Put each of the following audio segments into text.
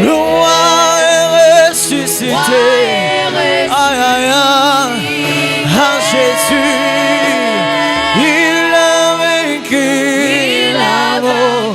Le roi est ressuscité. Aïe, aïe, aïe. Ah, Jésus, il a vaincu la mort.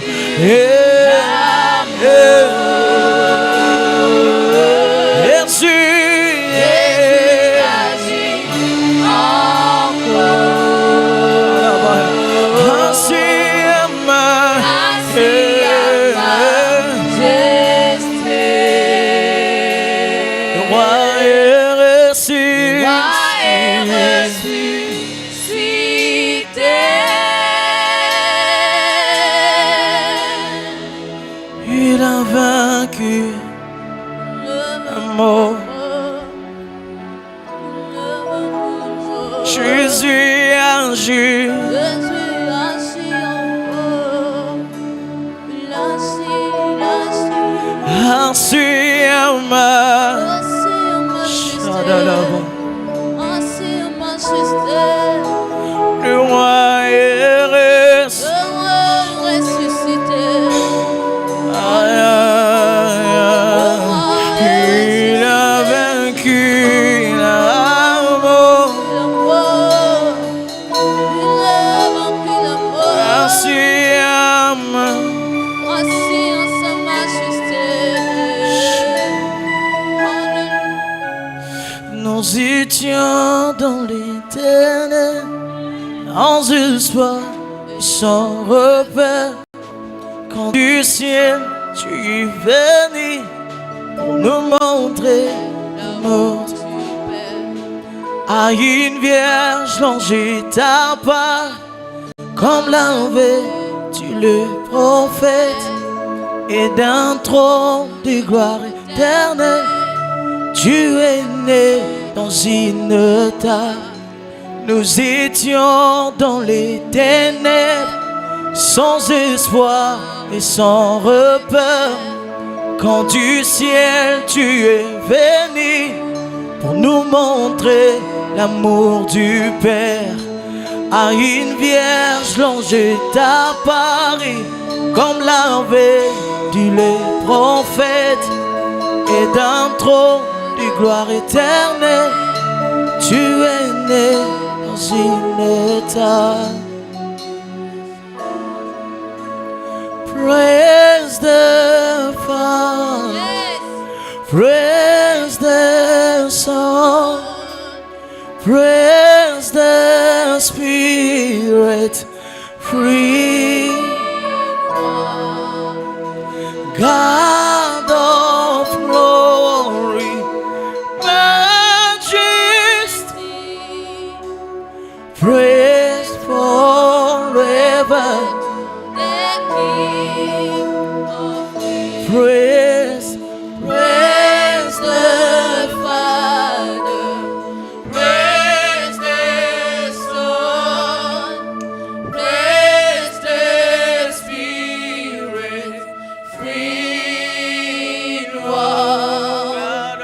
Il a vaincu la mort. Jésus agit. Ainsi le roi est ressuscité. Il a vaincu la mort. Ainsi en sa majesté. Nous étions dans les ténèbres, sans espoir et sans repère. Quand du ciel tu es venu pour nous montrer l'amour du Père. À une vierge longée ta part, comme l'avait dit le prophète, et d'un trône de gloire éternelle, tu es né dans une table. Nous étions dans les ténèbres, sans espoir et sans repère. Quand du ciel tu es venu pour nous montrer l'amour du Père. À une vierge longée ta part, comme l'avait dit le prophète, et d'un trône de gloire éternelle, tu es né dans une table. Praise the Father, yes. Praise the Son, praise the Spirit, free. God of glory, majesty, praise forever. Praise, praise the Father, praise the Son, praise the Spirit, free one,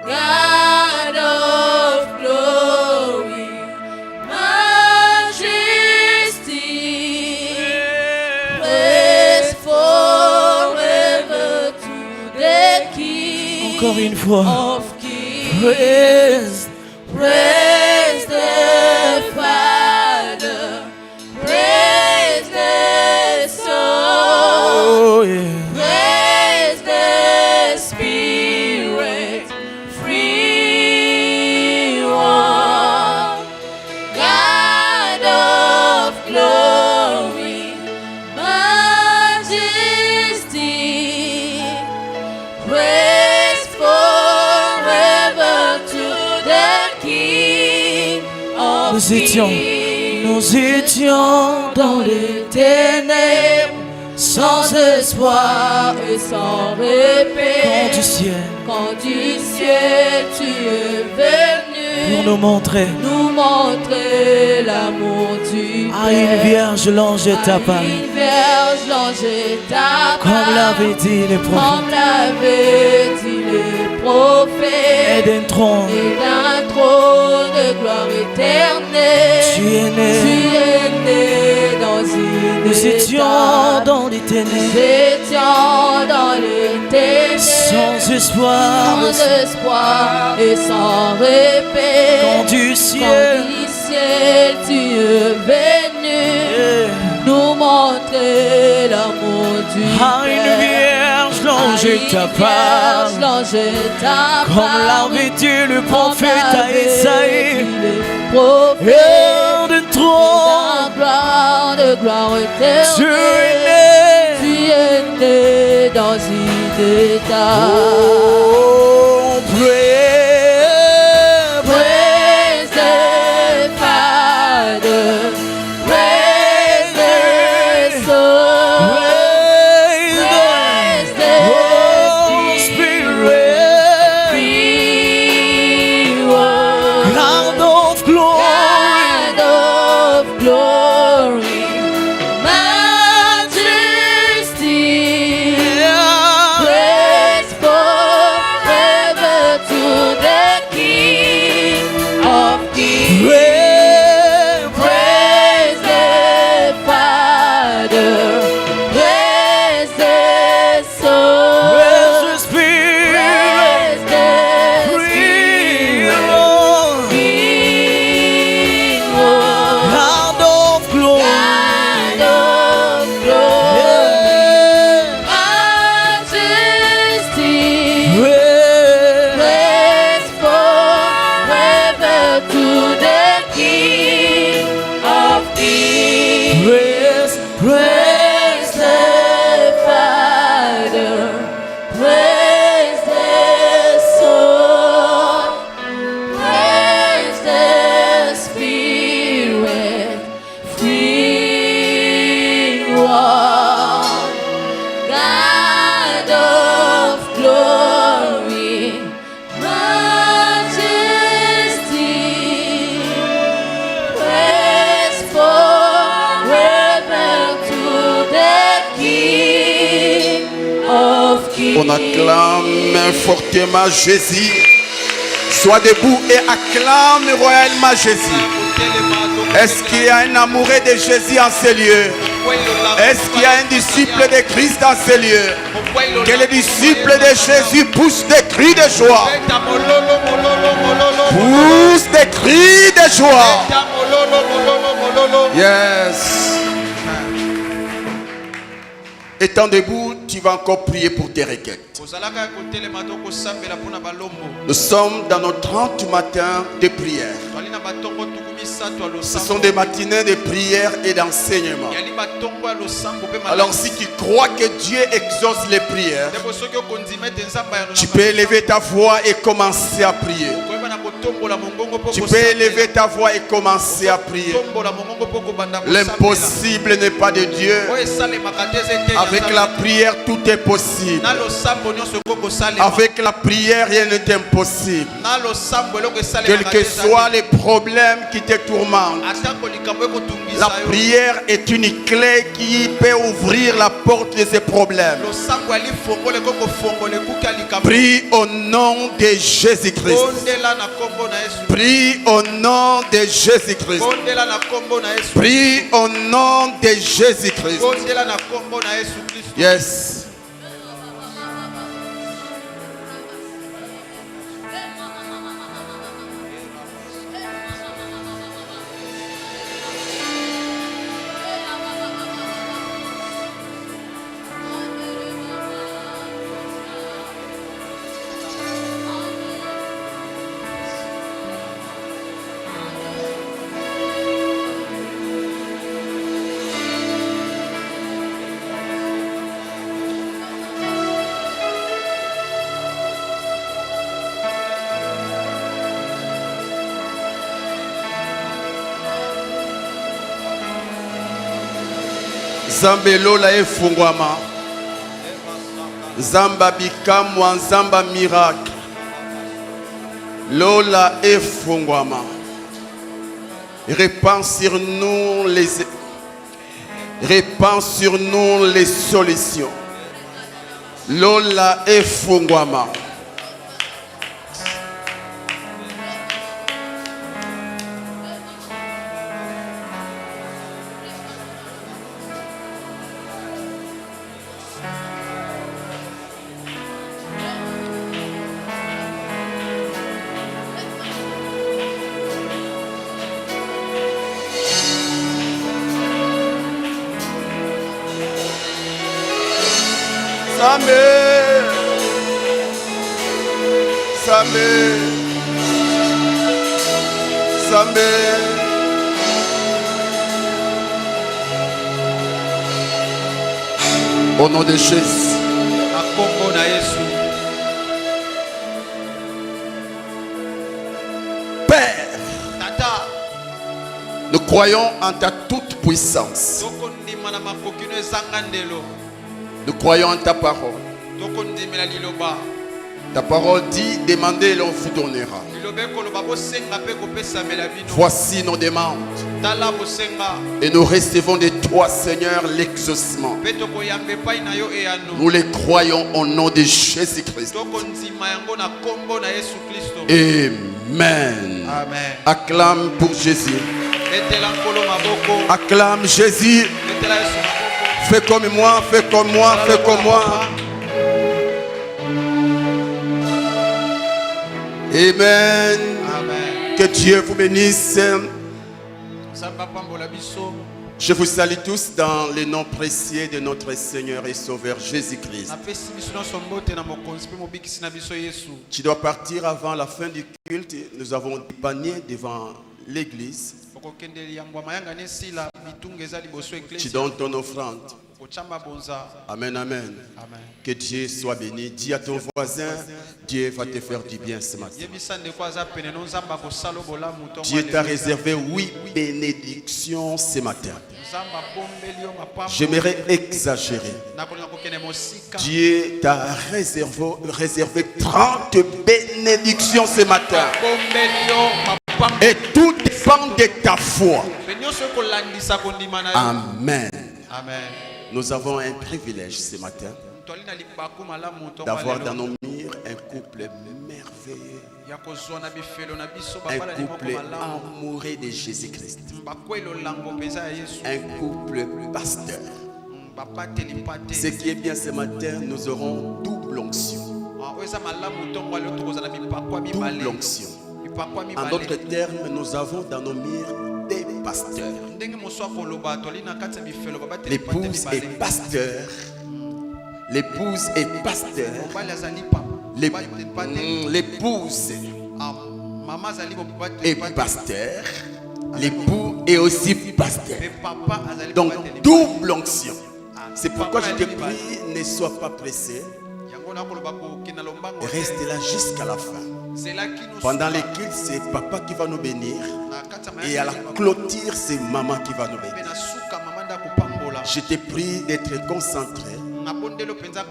God of glory, majesty, praise forever to the King. Encore une fois. Of kings. Praise, praise the Father, praise the Son, oh, yeah. Praise the Spirit, free one, God of glory, majesty, praise forever to the King of Nous étions dans les ténèbres, sans espoir et sans repère. Quand du ciel tu es venu pour nous montrer l'amour du Père. À une vierge l'ange t'a parlé, comme l'avait dit le prophète, et d'un trône de gloire éternelle. Tu es né dans une Nous étions dans les ténèbres, sans espoir, et sans répit. quand du ciel, Tu es venu nous montrer l'amour du à une Père. vierge longée ta part, comme l'avait dit le prophète à Esaïe. Et de trône, de gloire tu éternelle, es né. tu es né dans un état. Oh, Praise the Father, praise the Son, praise the Holy Spirit, Free One, God of glory, God of glory, majesty, praise forever to the King of Kings. Praise the Father, praise the Son, praise the Spirit, praise the free Spirit, Lord, King of God of glory, God of glory, majesty, praise forever to the King of Kings. Praise the Father, praise the Son, praise the Spirit, free one, God of glory, majesty, praise forever to the King of Kings. On acclame fortement Jésus. Sois debout et acclame royalement Jésus. Est-ce qu'il y a un amoureux de Jésus en ces lieux? Est-ce qu'il y a un disciple de Christ dans ces lieux? Que les disciples de Jésus poussent des cris de joie. Poussent des cris de joie. Yes. Étant debout, tu vas encore prier pour tes requêtes. Nous sommes dans nos 30 matins de prière. Ce sont des matinées de prière et d'enseignement. Alors si tu crois que Dieu exauce les prières, tu peux élever ta voix et commencer à prier. Tu peux élever ta voix et commencer à prier. L'impossible n'est pas de Dieu. Avec la prière, tout est possible. Avec la prière, rien n'est impossible. Quels que soient les problèmes qui te tourmentent, la prière est une clé qui peut ouvrir la porte de ces problèmes. Prie au nom de Jésus-Christ. Prie au nom de Jésus-Christ. Prie au nom de Jésus-Christ. Yes. Nzambe lola efungwama. Nzamba bikamwa, nzamba miracle. Lola efungwama. Répand sur nous les solutions. Lola efungwama. Au nom de Jésus. Père, nous croyons en ta toute puissance. Nous croyons en ta parole. Ta parole dit, demandez et l'on vous donnera. Voici nos demandes. Et nous recevons de toi, Seigneur, l'exaucement. Nous les croyons au nom de Jésus-Christ. Amen. Acclame pour Jésus. Acclame Jésus. Fais comme moi, fais comme moi, fais comme moi. Amen. Que Dieu vous bénisse. Je vous salue tous dans le nom précieux de notre Seigneur et Sauveur Jésus-Christ. Tu dois partir avant la fin du culte. Nous avons des paniers devant l'église. Tu donnes ton offrande. Amen, amen. Que Dieu soit béni. Dis à ton voisin, Dieu va te faire du bien ce matin. Dieu t'a réservé 8 bénédictions ce matin. J'aimerais exagérer. Dieu t'a réservé 30 bénédictions ce matin. Et tout dépend de ta foi. Amen. Nous avons un privilège ce matin d'avoir dans nos murs un couple merveilleux. Un couple amoureux de Jésus-Christ. Un couple pasteur. Ce qui est bien ce matin, nous aurons double onction. Double onction. En d'autres termes, nous avons dans nos murs des pasteurs. L'épouse est pasteur. L'épouse est pasteur. L'épouse est pasteur. L'époux est aussi pasteur. Donc double onction. C'est pourquoi je te prie, ne sois pas pressé. Reste là jusqu'à la fin. Pendant les cultes, c'est papa qui va nous bénir. Et à la clôture, c'est maman qui va nous bénir. Je te prie d'être concentré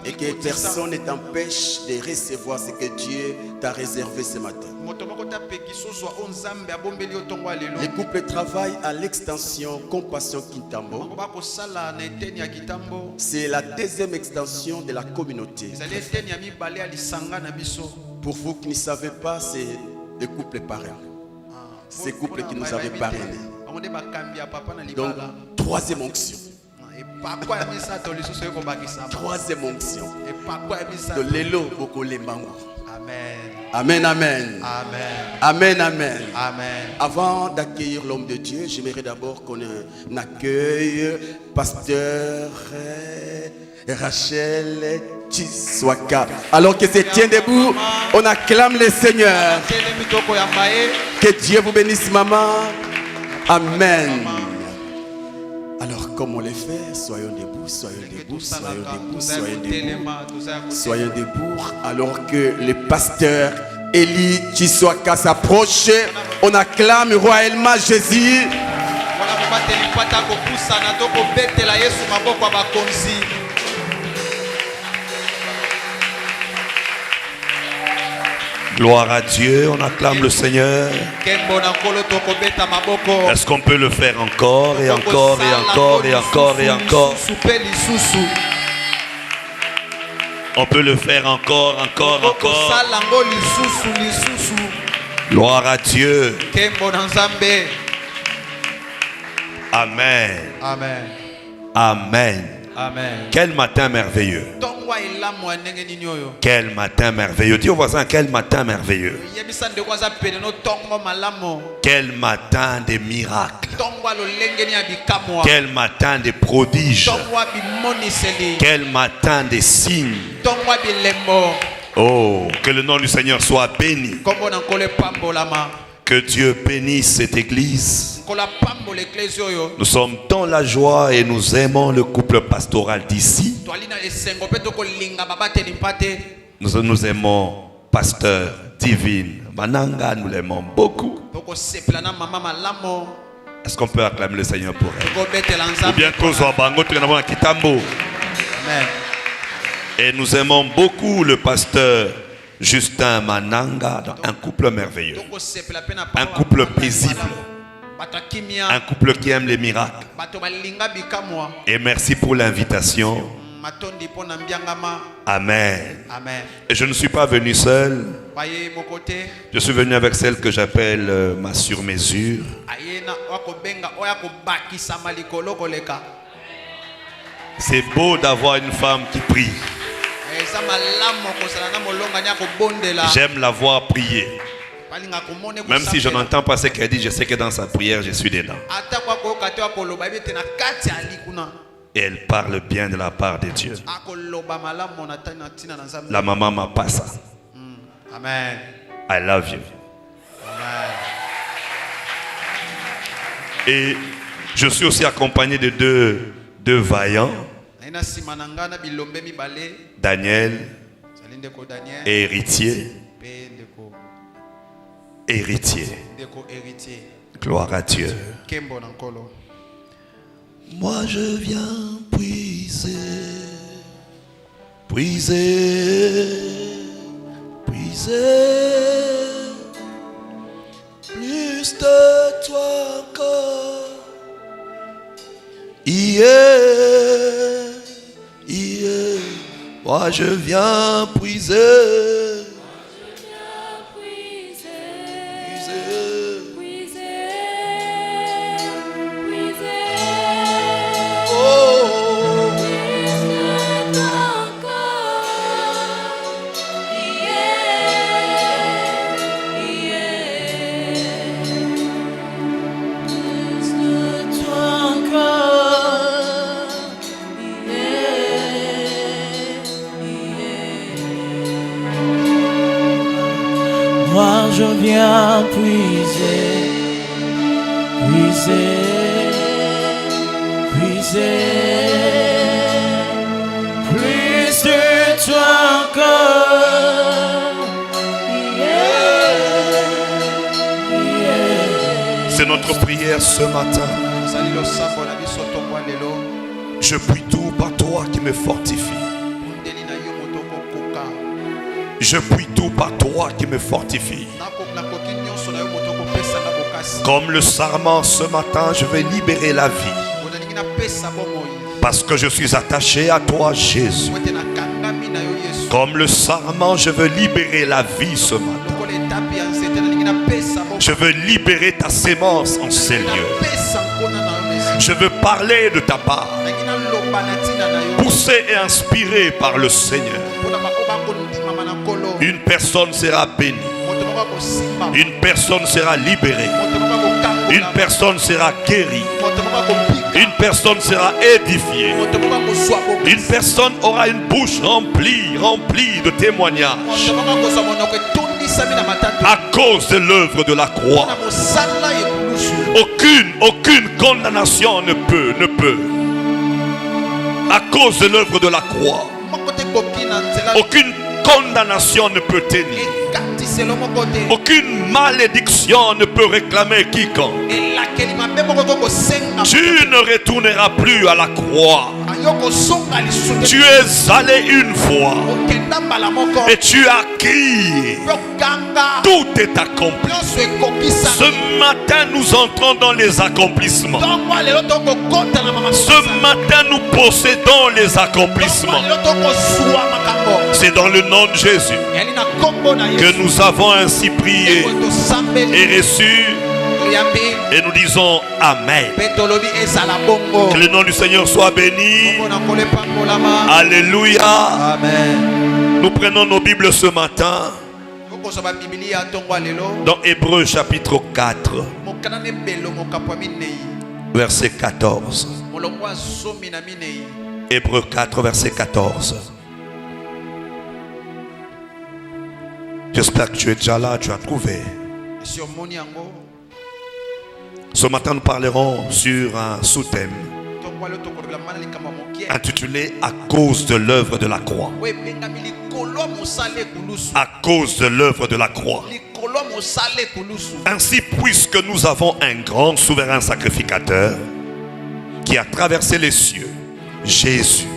et que personne ne t'empêche de recevoir ce que Dieu t'a réservé ce matin. Les couples travaillent à l'extension Compassion Kintambo. C'est la deuxième extension de la communauté. Pour vous qui ne savez pas, c'est des couples parrains. Ces couples qui nous avaient parrainés. Donc, troisième onction. Troisième onction. De l'élo Bokolembango. Amen, amen. Amen, amen. Avant d'accueillir l'homme de Dieu, j'aimerais d'abord qu'on accueille pasteur Rachel Chiswaka. Alors que se tient debout, on acclame le Seigneur. Que Dieu vous bénisse, maman. Amen. Alors, comme on le fait, soyons debout, soyons debout, soyons debout, soyons debout. Soyons debout. Alors que le pasteur Eli Chiswaka s'approche, on acclame royalement Jésus. Gloire à Dieu, on acclame le Seigneur. Est-ce qu'on peut le faire encore et encore et encore et encore et encore? On peut le faire encore, encore, encore. Gloire à Dieu. Amen. Amen. Amen. Amen. Quel matin merveilleux. Quel matin merveilleux. Dis au voisin, quel matin merveilleux. Quel matin de miracles. Quel matin des prodiges. Quel matin des signes. Oh, que le nom du Seigneur soit béni. Que Dieu bénisse cette église. Nous sommes dans la joie et nous aimons le couple pastoral d'ici. Nous aimons Pasteur Divine Mananga, nous l'aimons beaucoup. Est-ce qu'on peut acclamer le Seigneur pour elle? Ou bien et nous aimons beaucoup le pasteur Justin Mananga, un couple merveilleux, un couple paisible, un couple qui aime les miracles. Et merci pour l'invitation. Amen. Et je ne suis pas venu seul. Je suis venu avec celle que j'appelle ma sur-mesure. C'est beau d'avoir une femme qui prie. J'aime la voir prier. Même si je n'entends pas ce qu'elle dit, je sais que dans sa prière, je suis dedans. Et elle parle bien de la part de Dieu. La maman m'a pas ça. Amen. I love you. Amen. Et je suis aussi accompagné de deux vaillants. Daniel et héritier. Héritier. Gloire à Dieu. Moi je viens puiser, puiser, puiser plus de toi encore. Moi je viens puiser. Moi je viens puiser, puiser, puiser plus de toi encore. C'est notre prière ce matin. Je puis tout par toi qui me fortifie. Je puis tout par toi qui me fortifie. Comme le sarment ce matin, je vais libérer la vie. Parce que je suis attaché à toi, Jésus. Comme le sarment, je veux libérer la vie ce matin. Je veux libérer ta sémence en ces lieux. Je veux parler de ta part. Poussé et inspiré par le Seigneur. Une personne sera bénie. Une personne sera libérée. Une personne sera guérie. Une personne sera édifiée. Une personne aura une bouche remplie de témoignages. À cause de l'œuvre de la croix. Aucune condamnation ne peut. À cause de l'œuvre de la croix. Aucune condamnation ne peut tenir. Aucune malédiction ne peut réclamer quiconque. Tu ne retourneras plus à la croix. Tu es allé une fois et tu as crié. Tout est accompli. Ce matin, nous entrons dans les accomplissements. Ce matin, nous possédons les accomplissements. C'est dans le nom de Jésus que nous avons ainsi prié et reçu. Et nous disons Amen. Que le nom du Seigneur soit béni. Alléluia. Amen. Nous prenons nos Bibles ce matin dans Hébreux chapitre 4. verset 14. Hébreux 4, verset 14. J'espère que tu es déjà là, tu as trouvé. Ce matin, nous parlerons sur un sous-thème intitulé « À cause de l'œuvre de la croix ». À cause de l'œuvre de la croix. Ainsi, puisque nous avons un grand souverain sacrificateur qui a traversé les cieux, Jésus,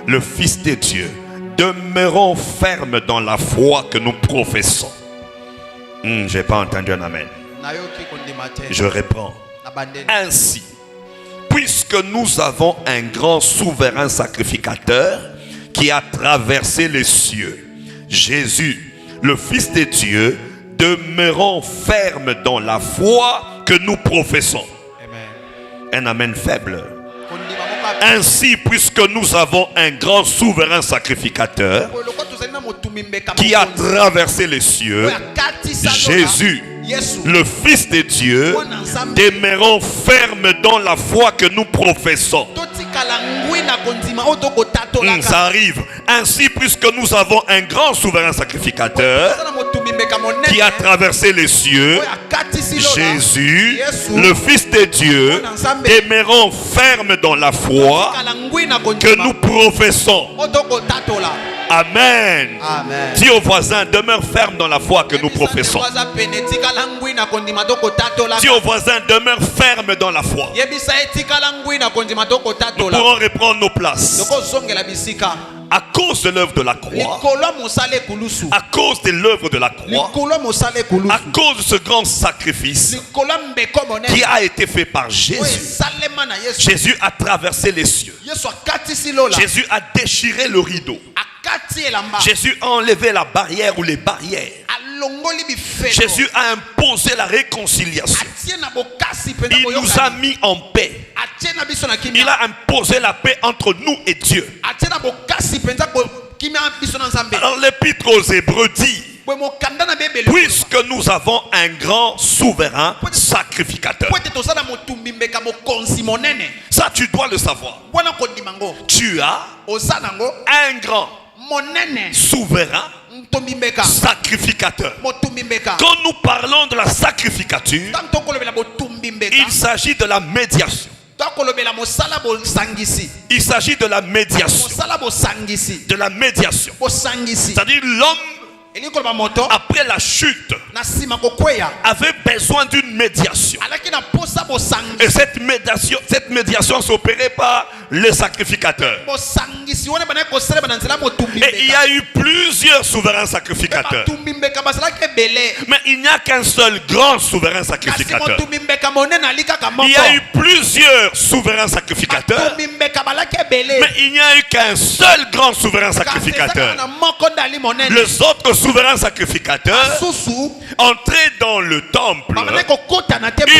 le Fils de Dieu, demeurons fermes dans la foi que nous professons. J'ai pas entendu un amen. Je reprends. Ainsi, puisque nous avons un grand souverain sacrificateur qui a traversé les cieux, Jésus, le Fils de Dieu, demeurons fermes dans la foi que nous professons. Un amen faible. Ainsi, puisque nous avons un grand souverain sacrificateur qui a traversé les cieux, Jésus, le Fils de Dieu, demeurons fermes dans la foi que nous professons. Ça arrive. Ainsi, puisque nous avons un grand souverain sacrificateur qui a traversé les cieux, Jésus, le Fils de Dieu, demeurons fermes dans la foi que nous professons. Amen. Amen. Dis au voisin, demeure ferme dans la foi que nous professons. Dis au voisin, demeure ferme dans la foi. Nous pourrons reprendre nos places. À cause de l'œuvre de la croix, à cause de l'œuvre de la croix, à cause de ce grand sacrifice qui a été fait par Jésus, Jésus a traversé les cieux. Jésus a déchiré le rideau. Jésus a enlevé la barrière ou les barrières. Jésus a imposé la réconciliation. Il nous a mis en paix. Il a imposé la paix entre nous et Dieu. Alors l'épître aux Hébreux dit: puisque nous avons un grand souverain sacrificateur. Ça, tu dois le savoir. Tu as un grand souverain sacrificateur. Quand nous parlons de la sacrificature, il s'agit de la médiation. Il s'agit de la médiation. De la médiation. C'est-à-dire l'homme, après la chute, avait besoin d'une médiation. Et cette médiation s'opérait par le sacrificateur. Et il y a eu plusieurs souverains sacrificateurs. Mais il n'y a qu'un seul grand souverain sacrificateur. Il y a eu plusieurs souverains sacrificateurs. Mais il n'y a eu qu'un seul grand souverain sacrificateur. Les autres souverains sacrificateurs entraient dans le temple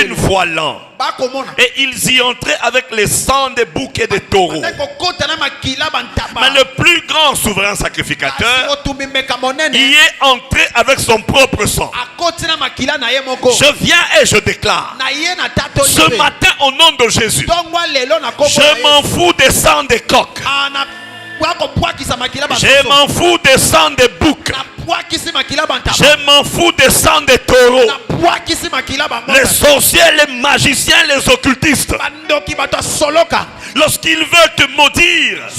une fois l'an. Et ils y entraient avec les sangs des boucs et des taureaux. Mais le plus grand souverain sacrificateur y est entré avec son propre sang. Je viens et je déclare ce matin au nom de Jésus, je m'en fous des sangs des coqs. Je m'en fous des sangs des boucs. Je m'en fous des sangs des taureaux. Les sorciers, les magiciens, les occultistes, lorsqu'ils veulent te maudire,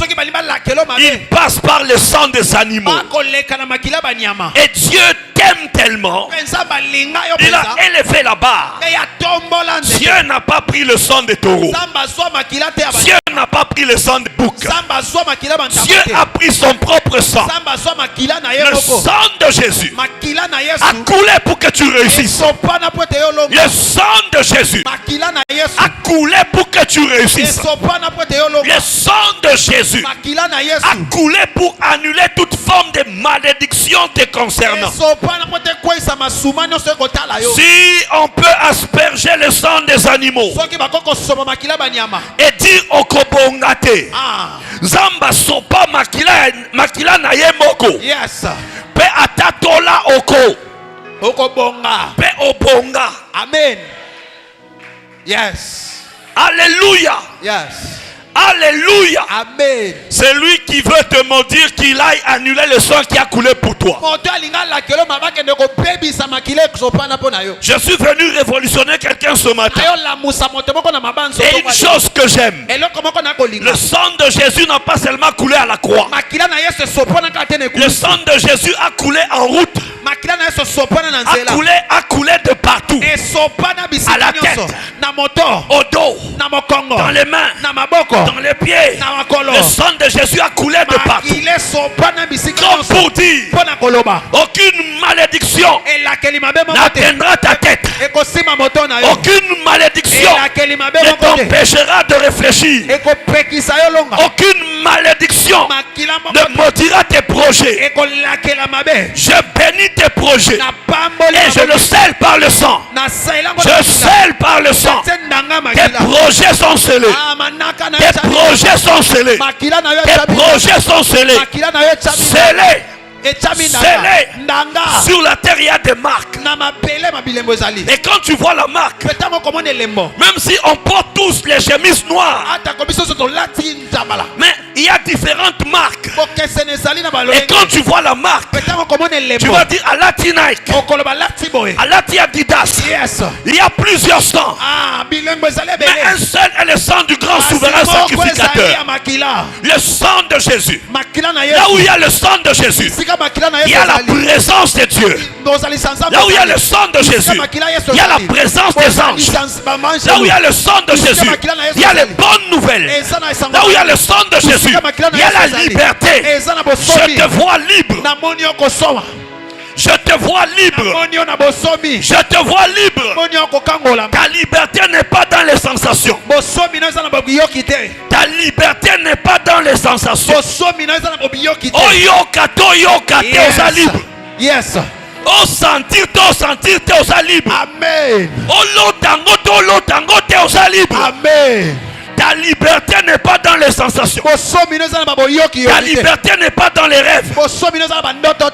ils passent par le sang des animaux. Et Dieu t'aime tellement, il a élevé la barre. Dieu n'a pas pris le sang des taureaux. Dieu n'a pas pris le sang des boucs. Dieu a pris son propre sang. Le sang de Jésus a coulé pour que tu réussisses. Le sang de Jésus a coulé pour que tu réussisses. Le sang de Jésus a coulé pour annuler toute forme de malédiction te concernant. Si on peut asperger le sang des animaux et dire au kobongate Zamba sopa makila na ye moko. Yes. Pe atatola oko. Okobonga. Pe obonga. Amen. Yes. Alléluia. Alléluia. Yes. Alléluia. Amen. C'est lui qui veut te maudire qu'il aille annuler le sang qui a coulé pour toi. Je suis venu révolutionner quelqu'un ce matin. Et une chose que j'aime, le sang de Jésus n'a pas seulement coulé à la croix. Le sang de Jésus a coulé en route. A coulé de partout. À la tête, au dos, dans les mains, dans les pieds. Le sang de Jésus a coulé de partout. Comme pour dire, aucune malédiction n'atteindra ta tête. Aucune malédiction ne t'empêchera de réfléchir. Aucune malédiction ne maudira tes projets. Je bénis tes projets et je le scelle par le sang. Je scelle par le sang. Tes projets sont scellés. Tes projets sont scellés. Tes projets sont scellés. Scellés. Scellé sur la terre, il y a des marques. Et quand tu vois la marque, même si on porte tous les chemises noires, mais il y a différentes marques. Et quand tu vois la marque, tu vas dire Alati Nike, Alati Adidas. Il y a plusieurs sangs, mais un seul est le sang du grand souverain sacrificateur, le sang de Jésus. Là où il y a le sang de Jésus, il y a la présence de Dieu. Là où il y a le sang de Jésus, il y a la présence des anges. Là où il y a le sang de Jésus, il y a les bonnes nouvelles. Là où il y a le sang de Jésus, il y a la liberté. Je te vois libre. Je te vois libre. Je te vois libre. Ta liberté n'est pas dans les sensations. Ta liberté n'est pas dans les sensations. Oh yokato yokato oza libre. Yes. Oh sentir te oza libre. Amen. Oh lotango te oza libre. Amen. Ta liberté n'est pas dans les sensations. Ta liberté n'est pas dans les rêves.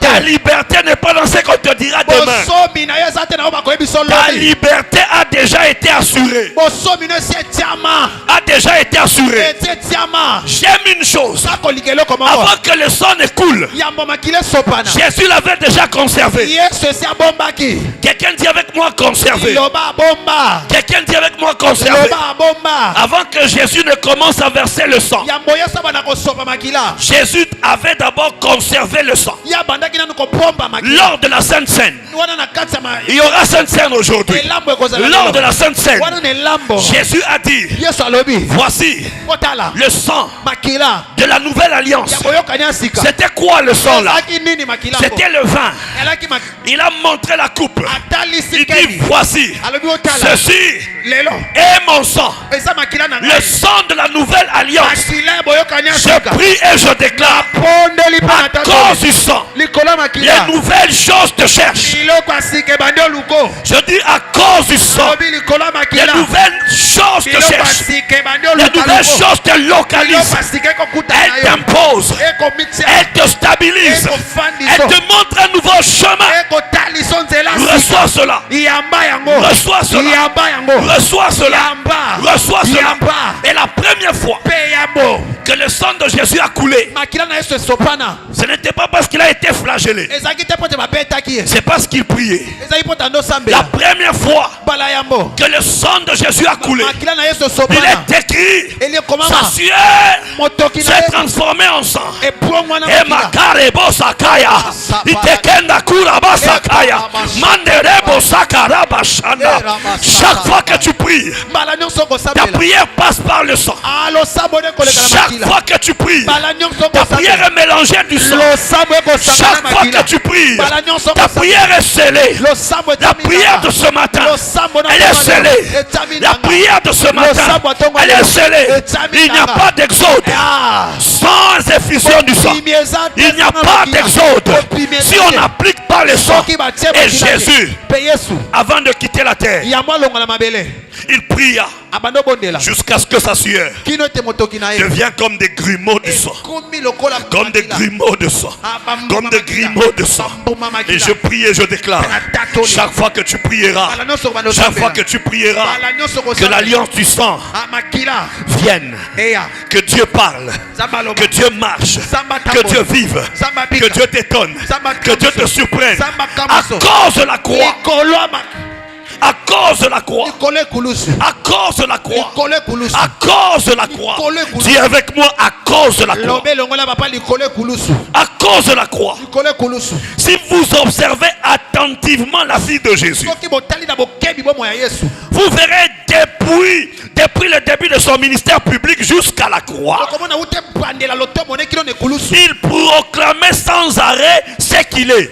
Ta liberté n'est pas dans ce qu'on te dira demain. Ta liberté a déjà été assurée. A déjà été assurée. J'aime une chose. Avant que le sang ne coule, Jésus l'avait déjà conservé. Quelqu'un dit avec moi conservé. Quelqu'un dit avec moi conservé. Avant que Jésus ne commence à verser le sang, Jésus avait d'abord conservé le sang. Lors de la Sainte Seine, il y aura Sainte Seine aujourd'hui. Lors de la Sainte Seine, Jésus a dit, voici le sang de la nouvelle alliance. C'était quoi le sang là? C'était le vin. Il a montré la coupe. Il dit, voici, ceci est mon sang, le sang de la nouvelle alliance. Je prie et je déclare, à cause du sang, les nouvelles choses te cherchent. Je dis à cause du sang, les nouvelles choses te cherchent. Les nouvelles choses te localisent. Elles t'imposent. Elles te stabilisent. Elles te montrent un nouveau chemin. Reçois cela. Reçois cela. Reçois cela. Reçois cela. Et la première fois que le sang de Jésus a coulé, ce n'était pas parce qu'il a été flagellé. C'est parce qu'il priait. La première fois que le sang de Jésus a coulé, il est écrit, sa sueur s'est transformée en sang. Et makarebo sakaya, itekenda kuraba sakaya, manderebo sakara bashanda. Chaque fois que tu pries, ta prière passe par le sang. Chaque fois que tu pries, ta prière est mélangée du sang. Chaque fois que tu pries, ta prière est scellée. La prière de ce matin, elle est scellée. La prière de ce matin, elle est scellée. Il n'y a pas d'exode sans effusion du sang. Il n'y a pas d'exode si on n'applique pas le sang. Et Jésus, avant de quitter la terre, il pria jusqu'à ce que sa sueur devient comme des grumeaux de sang. Comme des grumeaux de sang. Comme des grumeaux de sang. Et je prie prier, je déclare, chaque fois que tu prieras, chaque fois que tu prieras, que l'alliance du sang vienne, que Dieu parle, que Dieu marche, que Dieu vive, que Dieu t'étonne, que Dieu te surprenne à cause de la croix. À cause de la croix. À cause de la croix. À cause de la croix. Dis avec moi, à cause de la croix. À cause de la croix. Si vous observez attentivement la vie de Jésus, vous verrez depuis le début de son ministère public jusqu'à la croix, il proclamait sans arrêt ce qu'il est.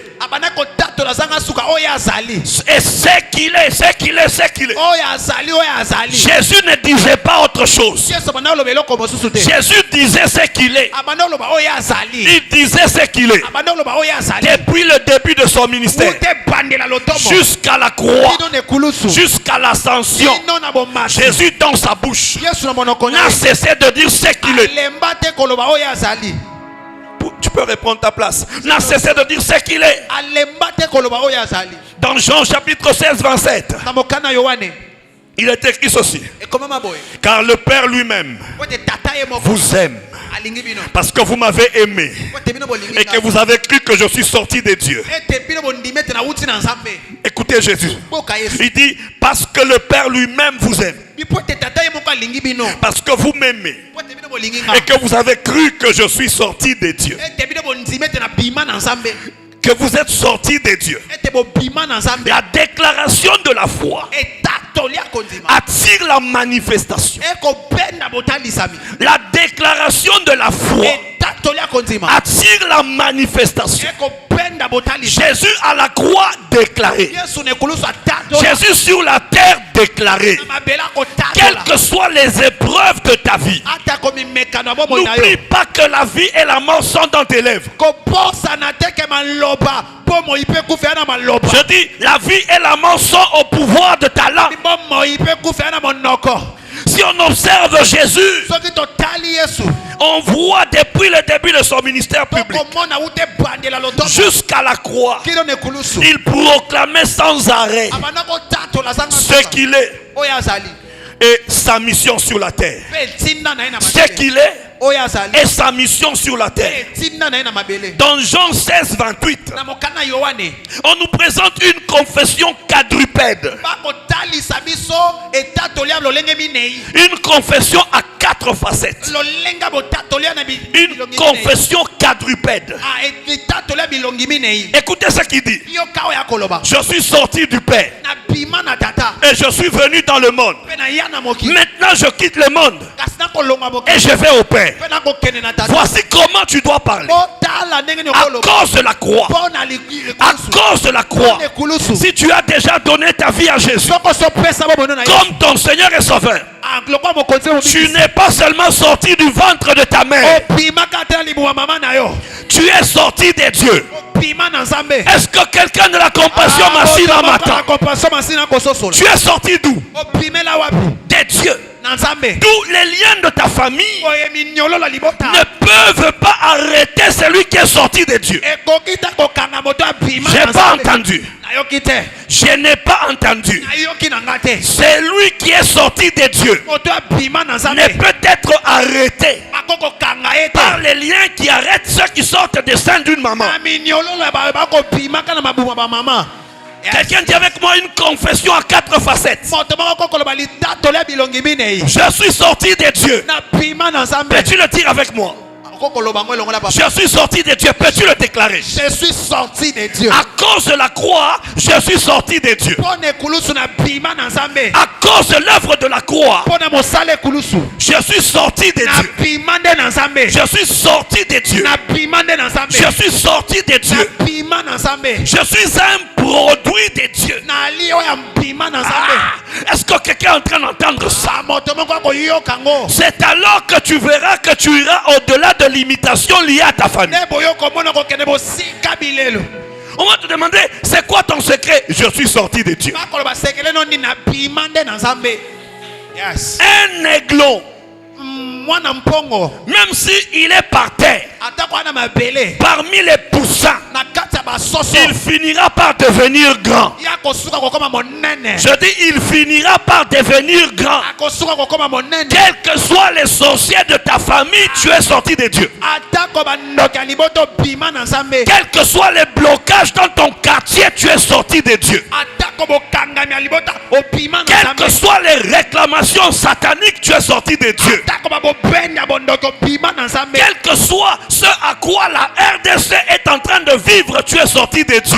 Et ce qu'il est, ce qu'il est, ce qu'il est. Jésus ne disait pas autre chose. Jésus disait ce qu'il est. Il disait ce qu'il est. Depuis le début de son ministère jusqu'à la croix, jusqu'à l'ascension, Jésus dans sa bouche n'a cessé de dire ce qu'il est. Tu peux reprendre ta place. N'a cessé de dire ce qu'il est. Dans Jean chapitre 16, 27, il est écrit ceci: car le Père lui-même vous aime parce que vous m'avez aimé et que vous avez cru que je suis sorti de Dieu. Écoutez Jésus. Il dit parce que le Père lui-même vous aime, parce que vous m'aimez et que vous avez cru que je suis sorti de Dieu, que vous êtes sorti de Dieu. La déclaration de la foi attire la manifestation. La déclaration de la foi attire la manifestation. Jésus à la croix déclaré, Jésus sur la terre déclaré. Quelles que soient les épreuves de ta vie, n'oublie pas que la vie et la mort sont dans tes lèvres. Je dis, la vie et la mort sont au pouvoir de ta langue. Si on observe Jésus, on voit depuis le début de son ministère public jusqu'à la croix, il proclamait sans arrêt ce qu'il est et sa mission sur la terre. Ce qu'il est et sa mission sur la terre. Dans Jean 16, 28, on nous présente une confession quadrupède. Une confession à 4 facettes. Une confession quadrupède. Écoutez ce qu'il dit: je suis sorti du Père et je suis venu dans le monde. Maintenant je quitte le monde et je vais au Père. Voici comment tu dois parler. À cause de la croix. À cause de la croix. Si tu as déjà donné ta vie à Jésus comme ton Seigneur et Sauveur, tu n'es pas seulement sorti du ventre de ta mère, tu es sorti de Dieu. Est-ce que quelqu'un de la compassion massive m'attend? Tu es sorti d'où? De Dieu. Tous les liens de ta famille ne peuvent pas arrêter celui qui est sorti de Dieu. J'ai pas entendu. Je n'ai pas entendu. Celui qui est sorti de Dieu ne peut être arrêté par les liens qui arrêtent ceux qui sortent des seins d'une maman. Quelqu'un dit avec moi une confession à 4 facettes. Je suis sorti de Dieu. Peux-tu le dire avec moi? Je suis sorti de Dieu. Peux-tu le déclarer? Je suis sorti de Dieu. À cause de la croix, je suis sorti de Dieu. À cause de l'œuvre de la croix, je suis sorti de Dieu. Je suis sorti de Dieu. Je suis sorti de Dieu. Je suis un produit de Dieu. Est-ce que quelqu'un est en train d'entendre ça? C'est alors que tu verras que tu iras au-delà de limitations liées à ta famille. On va te demander, c'est quoi ton secret? Je suis sorti de Dieu. Un aiglon, même s'il est par terre, parmi les poussins, il finira par devenir grand. Je dis, il finira par devenir grand. Quels que soient les sorciers de ta famille, tu es sorti de Dieu. Quels que soient les blocages dans ton quartier, tu es sorti de Dieu. Quelles que soient les réclamations sataniques, tu es sorti de Dieu. Quel que soit ce à quoi la RDC est en train de vivre, tu es sorti de Dieu.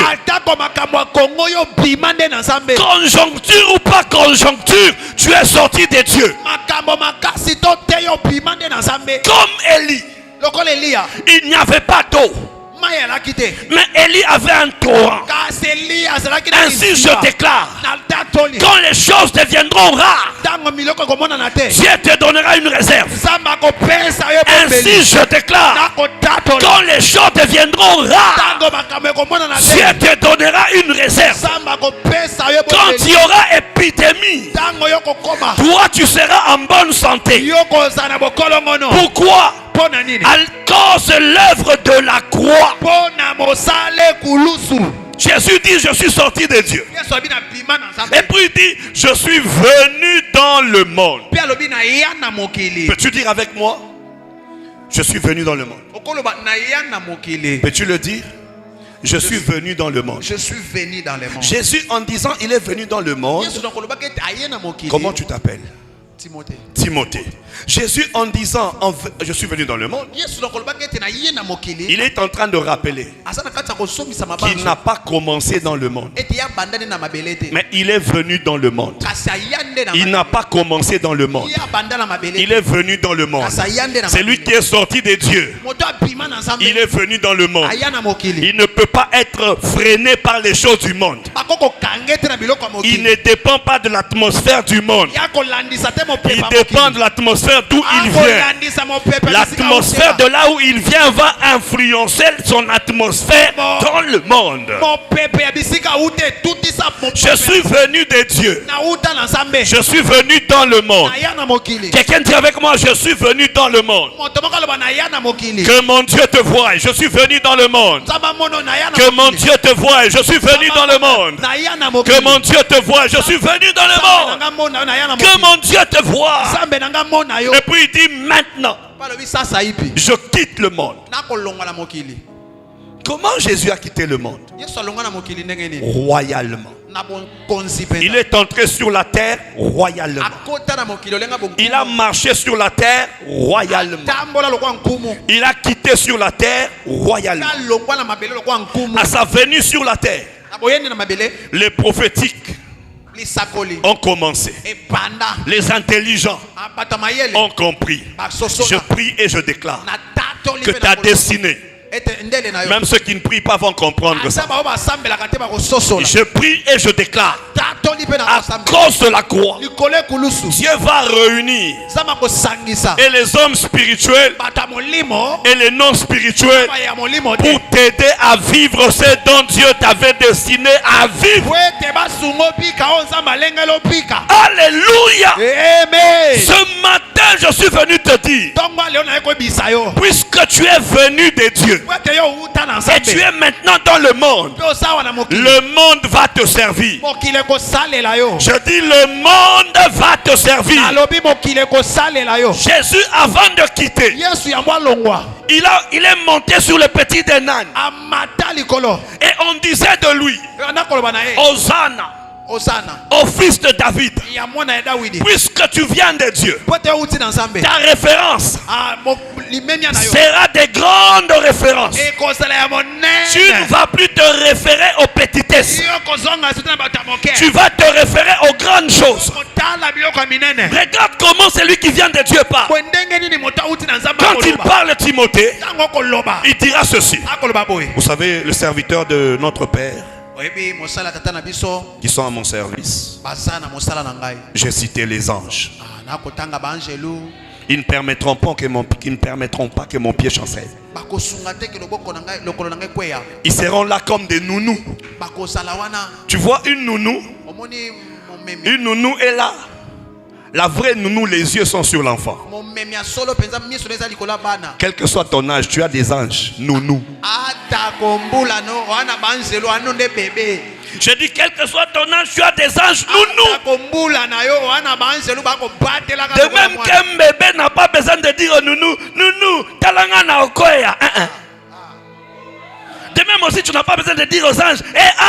Conjoncture ou pas conjoncture, tu es sorti de Dieu. Comme Élie, il n'y avait pas d'eau, mais Élie avait un torrent. Ainsi je déclare, quand les choses deviendront rares, Dieu te donnera une réserve. Ainsi je déclare, quand les choses deviendront rares, Dieu te donnera une réserve. Quand il y aura épidémie, toi tu seras en bonne santé. Pourquoi? À cause de l'œuvre de la croix. Jésus dit, je suis sorti de Dieu. Et puis il dit, je suis venu dans le monde. Peux-tu dire avec moi? Je suis venu dans le monde. Peux-tu le dire? Je suis venu dans le monde. Je suis venu dans le monde. Jésus, en disant il est venu dans le monde, comment tu t'appelles? Timothée. Timothée. Jésus, en disant je suis venu dans le monde, il est en train de rappeler qu'il n'a pas commencé dans le monde, mais il est venu dans le monde. Il n'a pas commencé dans le monde, il est venu dans le monde. C'est lui qui est sorti de Dieu. Il est venu dans le monde. Il ne peut pas être freiné par les choses du monde. Il ne dépend pas de l'atmosphère du monde. Il dépend de l'atmosphère d'où il vient. L'atmosphère de là où il vient va influencer son atmosphère dans le monde. Je suis venu de Dieu. Je suis venu dans le monde. Quelqu'un dit avec moi, je suis venu dans le monde. Que mon Dieu te voie. Je suis venu dans le monde. Que mon Dieu te voie. Je suis venu dans le monde. Que mon Dieu te voie. Je suis venu dans le monde. Que mon Dieu te voie. Et puis il dit maintenant, je quitte le monde. Comment Jésus a quitté le monde? Royalement. Il est entré sur la terre royalement. Il a marché sur la terre royalement. Il a quitté sur la terre royalement. À sa venue sur la terre, les prophétiques ont commencé. Les intelligents ont compris. Je prie et je déclare que ta destinée, même ceux qui ne prient pas vont comprendre ça. Je prie et je déclare, à cause de la croix, Dieu va réunir et les hommes spirituels et les non spirituels pour t'aider à vivre ce dont Dieu t'avait destiné à vivre. Alléluia. Ce matin je suis venu te dire, puisque tu es venu de Dieu et tu es maintenant dans le monde va te servir. Je dis, le monde va te servir. Jésus, avant de quitter, il est monté sur le petit âne et on disait de lui, Hosanna au fils de David, puisque tu viens de Dieu, ta référence sera des grandes références. Tu ne vas plus te référer aux petitesses, tu vas te référer aux grandes choses. Regarde comment celui qui vient de Dieu parle. Quand il parle à Timothée, il dira ceci. Vous savez, le serviteur de notre Père qui sont à mon service, j'ai cité les anges. Ils ne permettront pas que mon pied chancelle. Ils seront là comme des nounous. Tu vois une nounou? Une nounou est là. La vraie nounou, les yeux sont sur l'enfant. Quel que soit ton âge, tu as des anges, nounou. Je dis, quel que soit ton âge, tu as des anges, nounou. De même qu'un bébé n'a pas besoin de dire nounou, nounou, talanga na okoya. De même aussi, tu n'as pas besoin de dire aux anges,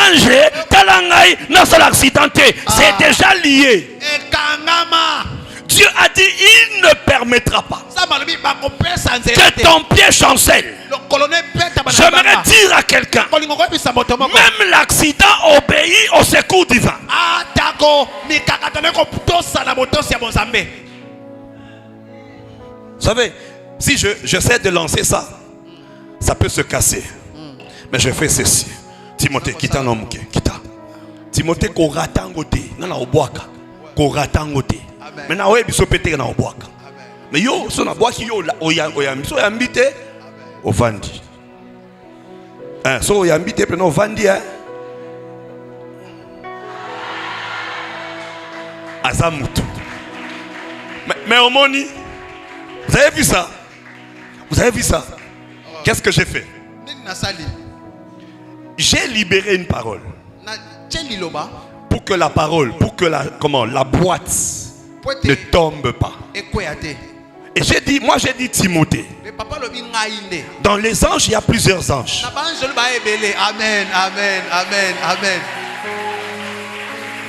ange, talangai, non, c'est l'accidenté. C'est déjà lié. Dieu a dit, il ne permettra pas que ton pied chancelle. J'aimerais dire à quelqu'un, même l'accident obéit au secours divin. Vous savez, si j'essaie de lancer ça, ça peut se casser. Mais je fais ceci. Timothée, quitte un homme, quitte. Timothée, koratangote, nana oboaka, koratangote. Maintenant, ouais, biso pété na oboaka. Mais yo, son aboaki yo, oyambiso yambite, ovandi. So oyambite peno ovandi, Azamutu. Mais au moni, vous avez vu ça? Vous avez vu ça? Qu'est-ce que j'ai fait? J'ai libéré une parole. Pour que la parole, la boîte ne tombe pas. Et j'ai dit Timothée. Dans les anges, il y a plusieurs anges. Amen, amen, amen, amen.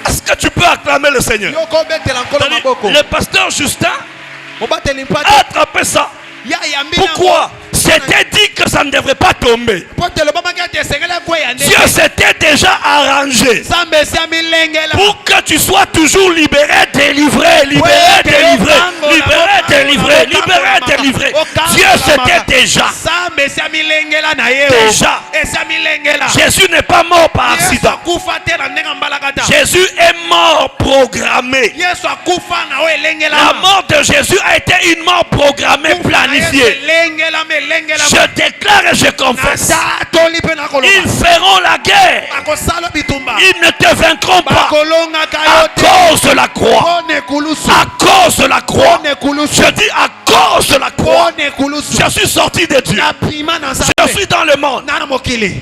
Est-ce que tu peux acclamer le Seigneur? Le pasteur Justin a attrapé ça. Pourquoi? C'était dit que ça ne devrait pas tomber. Dieu s'était déjà arrangé pour que tu sois toujours libéré, délivré, libéré, délivré, libéré, délivré, libéré, délivré. Dieu s'était déjà. Jésus n'est pas mort par accident. Jésus est mort programmé. La mort de Jésus a été une mort programmée, planifiée. Je déclare et je confesse, ils feront la guerre. Ils ne te vaincront pas à cause de la croix. À cause de la croix. Je dis à cause de la croix. Je suis sorti de Dieu. Je suis dans le monde.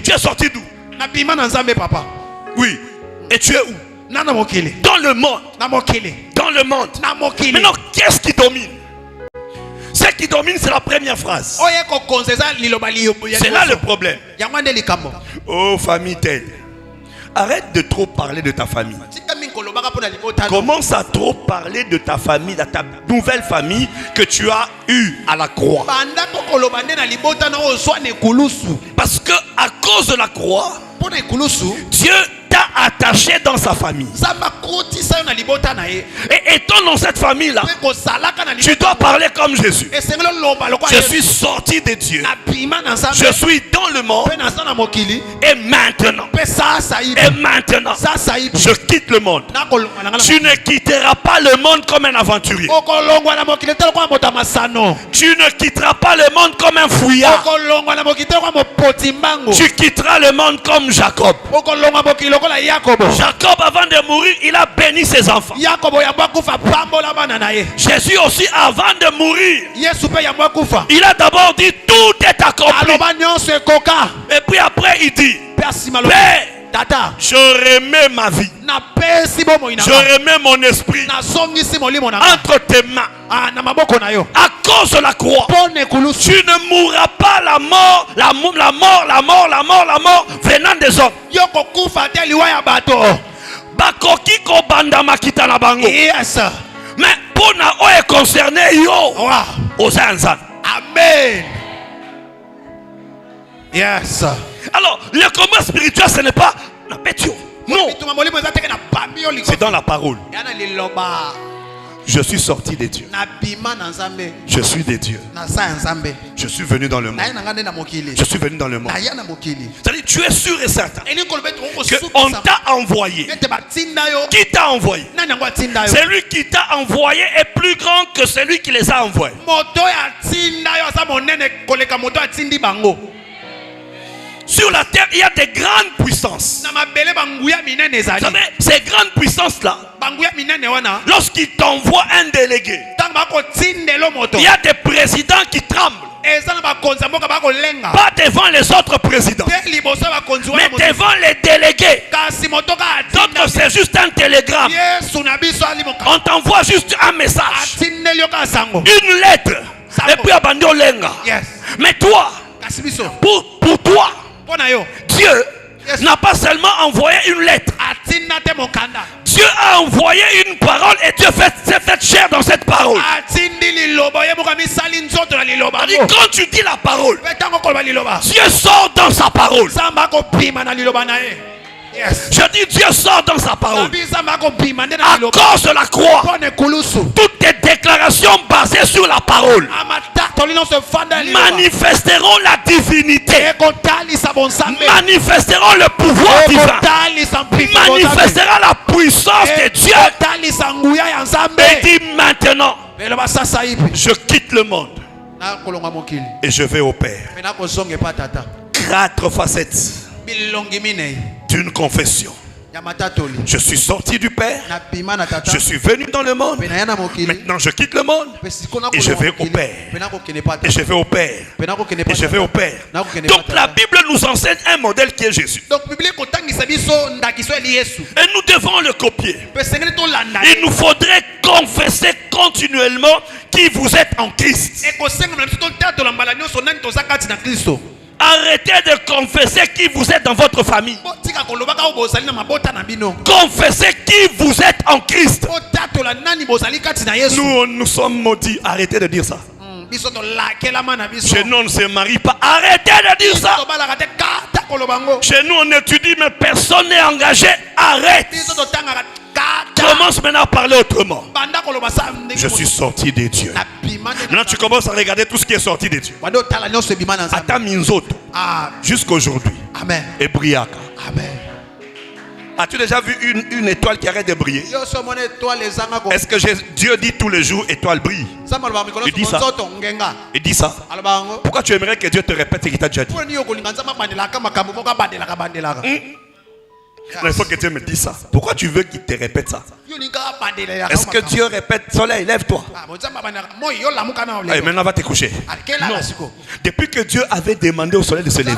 Tu es sorti d'où? Oui. Et tu es où? Dans le monde. Dans le monde. Maintenant, qu'est-ce qui domine? Ce qui domine, c'est la première phrase. C'est là le problème. Oh, famille telle. Arrête de trop parler de ta famille. Commence à trop parler de ta famille, de ta nouvelle famille que tu as eue à la croix. Parce que à cause de la croix, Dieu t'a attaché dans sa famille. Et étant dans cette famille-là, tu dois parler comme Jésus. Je suis sorti de Dieu. Je suis dans le monde. Et maintenant, je quitte le monde. Tu ne quitteras pas le monde comme un aventurier. Tu ne quitteras pas le monde comme un fouillard. Tu quitteras le monde comme Jacob. Jacob, avant de mourir, il a béni ses enfants. Jésus aussi, avant de mourir, il a d'abord dit tout est accompli. Et puis après il dit, Père, je remets ma vie, je remets mon esprit entre tes mains. À cause de la croix, tu ne mourras pas la mort venant des hommes. Bakoki ko banda makita na bango. Yes. Mais pour na o est concerné yo. Aux anzan. Amen. Yes. Alors, le combat spirituel, ce n'est pas la pétio. Non. C'est dans la parole. Je suis sorti de Dieu. Je suis de Dieu. Je suis venu dans le monde. Je suis venu dans le monde. C'est-à-dire, tu es sûr et certain qu'on t'a envoyé. Qui t'a envoyé? Celui qui t'a envoyé est plus grand que celui qui les a envoyés. Sur la terre, il y a des grandes puissances. Vous savez, ces grandes puissances-là, lorsqu'ils t'envoient un délégué, il y a des présidents qui tremblent. Pas devant les autres présidents, mais devant les délégués. D'autres, c'est juste un télégramme. On t'envoie juste un message, une lettre, et puis abandon lenga. Mais toi, pour toi, Dieu n'a pas seulement envoyé une lettre. Dieu a envoyé une parole et Dieu s'est fait chair dans cette parole. Quand tu dis la parole, Dieu sort dans sa parole. Je dis Dieu sort dans sa parole. À cause de la croix, toutes tes déclarations basées sur la parole manifesteront la divinité, manifesteront le pouvoir divin, manifestera la puissance de Dieu. Et dit maintenant, je quitte le monde et je vais au Père. 4 facettes d'une confession. Je suis sorti du Père, je suis venu dans le monde, maintenant je quitte le monde et je vais au Père. Et je vais au Père. Et je vais au Père. Donc la Bible nous enseigne un modèle qui est Jésus. Et nous devons le copier. Il nous faudrait confesser continuellement qui vous êtes en Christ. Arrêtez de confesser qui vous êtes dans votre famille. Confessez qui vous êtes en Christ. Nous sommes maudits. Arrêtez de dire ça. Chez nous on ne se marie pas. Arrêtez de dire ça. Chez nous on étudie mais personne n'est engagé. Arrête. Commence maintenant à parler autrement. Je suis sorti de Dieu. Maintenant tu commences à regarder tout ce qui est sorti de Dieu. Ata Minzoto. Jusqu'aujourd'hui. Amen. Et Briaka. Amen. As-tu déjà vu une étoile qui arrête de briller? Est-ce que Dieu dit tous les jours étoile brille? Il dit ça. Il dit ça. Pourquoi tu aimerais que Dieu te répète ce qu'il t'a déjà dit? Il faut que Dieu me dise ça. Pourquoi tu veux qu'il te répète ça? Est-ce que Dieu répète soleil, lève-toi? Et maintenant va te coucher. Non. Depuis que Dieu avait demandé au soleil de se lever,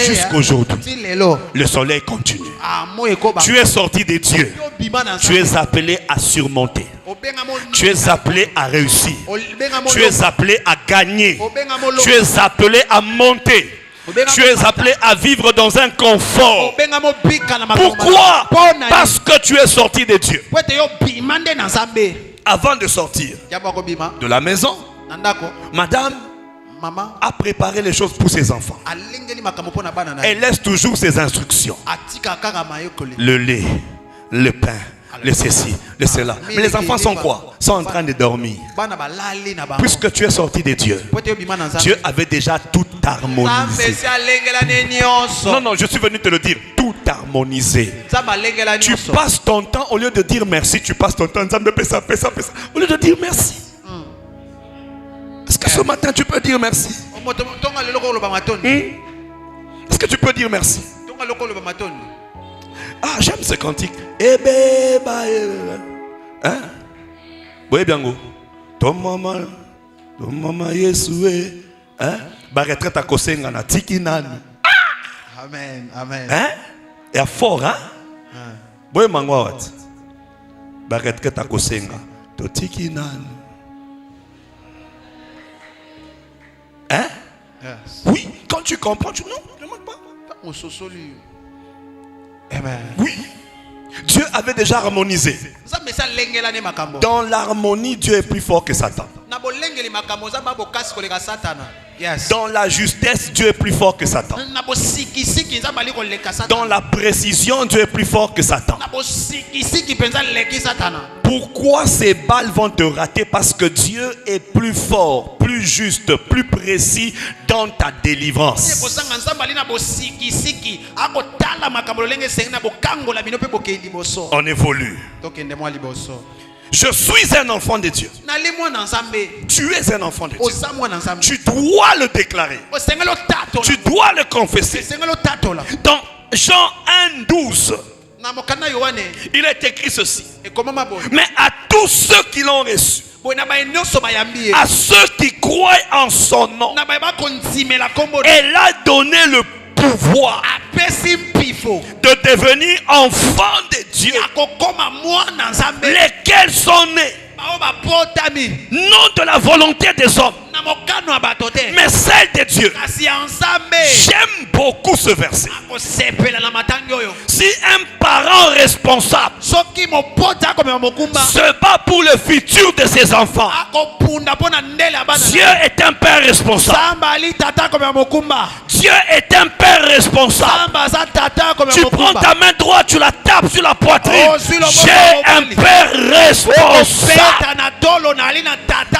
jusqu'aujourd'hui, le soleil continue. Tu es sorti de Dieu. Tu es appelé à surmonter. Tu es appelé à réussir. Tu es appelé à gagner. Tu es appelé à monter. Tu es appelé à vivre dans un confort. Pourquoi? Parce que tu es sorti de Dieu. Avant de sortir de la maison, madame a préparé les choses pour ses enfants. Elle laisse toujours ses instructions. Le lait, le pain, le ceci, le cela. Mais les enfants sont quoi? Sont en train de dormir. Puisque tu es sorti de Dieu, Dieu avait déjà tout harmonisé. Non, je suis venu te le dire. Tout harmonisé. Tu passes ton temps, au lieu de dire merci, tu passes ton temps en disant au lieu de dire merci. Est-ce que ce matin tu peux dire merci? Est-ce que tu peux dire merci? Ah, j'aime ce cantique. Hein? Oui, bien go. Ton maman Yesoué. Hein? Ba retraite à Kosenga na tiki nanu. Amen, amen. Hein? Et à fort, hein? Oui, mangwa wat. Ba retraite à Kosenga. To tiki nanu. Hein? Yes. Oui, quand tu comprends, tu non, ne demande pas. Amen. Oui. Dieu avait déjà harmonisé. Dans l'harmonie, Dieu est plus fort que Satan. Yes. Dans la justesse, Dieu est plus fort que Satan. Dans la précision, Dieu est plus fort que Satan. Pourquoi ces balles vont te rater? Parce que Dieu est plus fort, plus juste, plus précis dans ta délivrance. On évolue. Je suis un enfant de Dieu. Tu es un enfant de Dieu. Tu dois le déclarer. Tu dois le confesser. Dans Jean 1,12, il est écrit ceci. Mais à tous ceux qui l'ont reçu, à ceux qui croient en son nom, elle a donné le pouvoir de devenir enfants de Dieu, lesquels sont nés non de la volonté des hommes, mais celle de Dieu. J'aime beaucoup ce verset. Si un parent responsable se bat pour le futur de ses enfants, Dieu est un père responsable. Dieu est un père responsable. Tu prends ta main droite, tu la tapes sur la poitrine. J'ai un père responsable.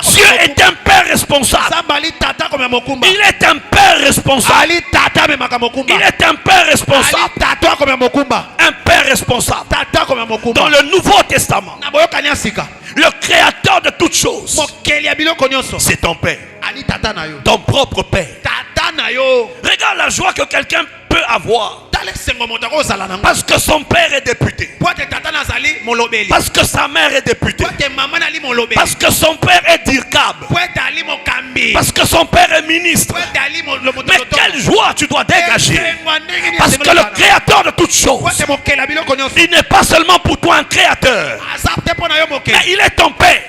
Dieu est un père responsable. Il est un père responsable. Il est un père responsable. Un père responsable. Dans le Nouveau Testament, le créateur de toutes choses, c'est ton père. Ton propre père. Regarde la joie que quelqu'un peut avoir parce que son père est député, parce que sa mère est députée, parce que son père est dirkab, parce que son père est ministre. Mais quelle joie tu dois dégager, parce que le créateur de toutes choses, il n'est pas seulement pour toi un créateur, mais il est ton père.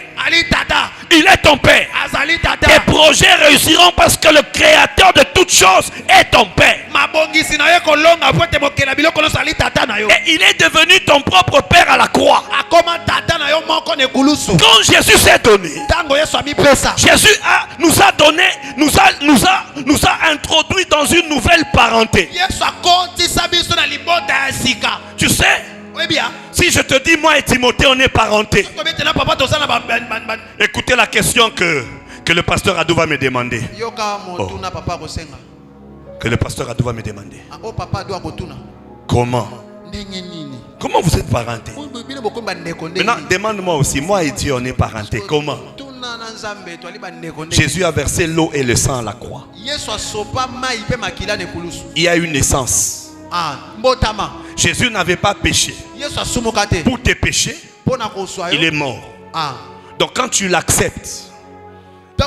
Il est ton père. Tes projets réussiront parce que le créateur de toutes choses est ton père. Et il est devenu ton propre père à la croix. Quand Jésus s'est donné, Jésus nous a introduit dans une nouvelle parenté. Tu sais, si je te dis, moi et Timothée, on est parentés. Écoutez la question que le pasteur Adou va me demander. Oh. Que le pasteur Adou va me demander. Comment vous êtes parentés? Maintenant, demande-moi aussi, moi et Dieu, on est parentés. Comment? Jésus a versé l'eau et le sang à la croix. Il y a une naissance. Jésus n'avait pas péché. Pour tes péchés, il est mort. Donc quand tu l'acceptes,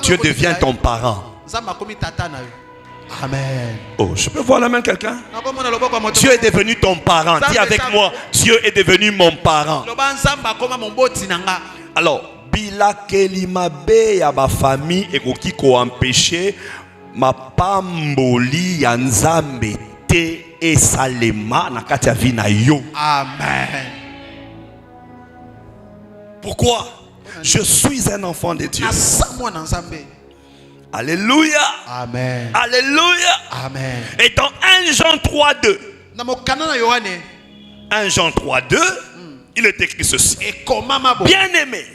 Dieu devient ton parent. Amen. Oh, je peux voir la main de quelqu'un? Dieu est devenu ton parent. Dis avec moi, Dieu est devenu mon parent. Alors, bila kelimabe ya ba famille ekoki ko empêcher ma pamboli ya nzambe te et salema na kati ya vie na yo. Amen. Pourquoi? Je suis un enfant de Dieu. Alléluia. Amen. Alléluia. Amen. Et dans 1 Jean 3:2, 1 Jean 3:2, il est écrit ceci. Bien-aimés,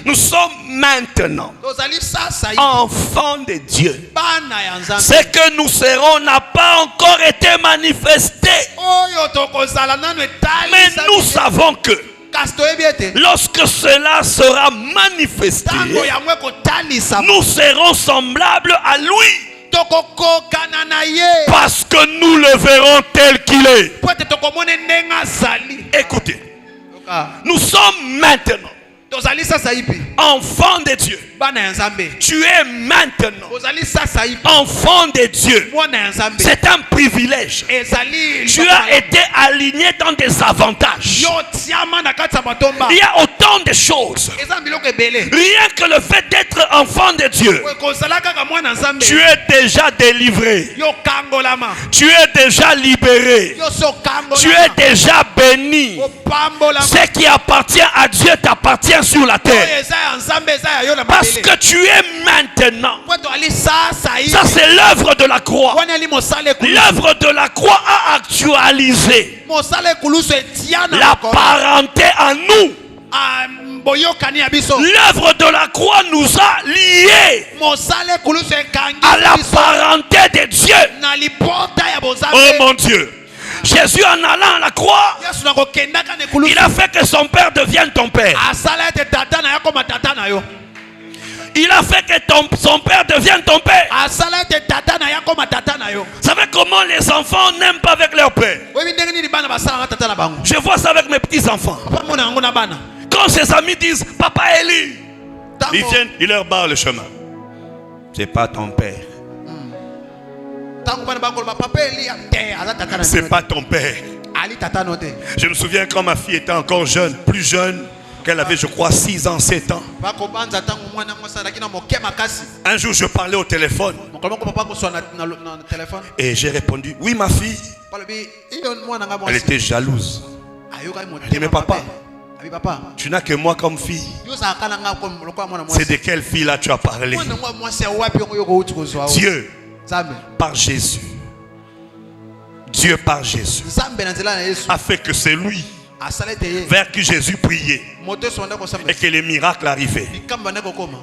nous sommes maintenant enfants de Dieu. Ce que nous serons n'a pas encore été manifesté. Mais nous savons que lorsque cela sera manifesté, nous serons semblables à lui. Parce que nous le verrons tel qu'il est. Écoutez, nous sommes maintenant enfants de Dieu. Tu es maintenant enfant de Dieu. C'est un privilège. Tu as été aligné dans des avantages. Il y a autant de choses. Rien que le fait d'être enfant de Dieu, tu es déjà délivré. Tu es déjà libéré. Tu es déjà béni. Ce qui appartient à Dieu t'appartient sur la terre. Parce que tu es maintenant. Ça c'est l'œuvre de la croix. L'œuvre de la croix a actualisé la parenté en nous. L'œuvre de la croix nous a liés à la parenté de Dieu. Oh mon Dieu, Jésus en allant à la croix, il a fait que son père devienne ton père. Il a fait que son père devienne ton père. Vous savez comment les enfants n'aiment pas avec leur père? Je vois ça avec mes petits-enfants. Quand ses amis disent Papa Eli, ils viennent, il leur barre le chemin. C'est pas ton père. C'est pas ton père. Je me souviens quand ma fille était encore jeune, plus jeune, qu'elle avait je crois 6 ans, 7 ans. Un jour je parlais au téléphone et j'ai répondu oui ma fille. Elle était jalouse. Elle dit mais papa, tu n'as que moi comme fille. C'est de quelle fille là tu as parlé? Dieu par Jésus, Dieu par Jésus a fait que c'est lui vers qui Jésus priait et que les miracles arrivaient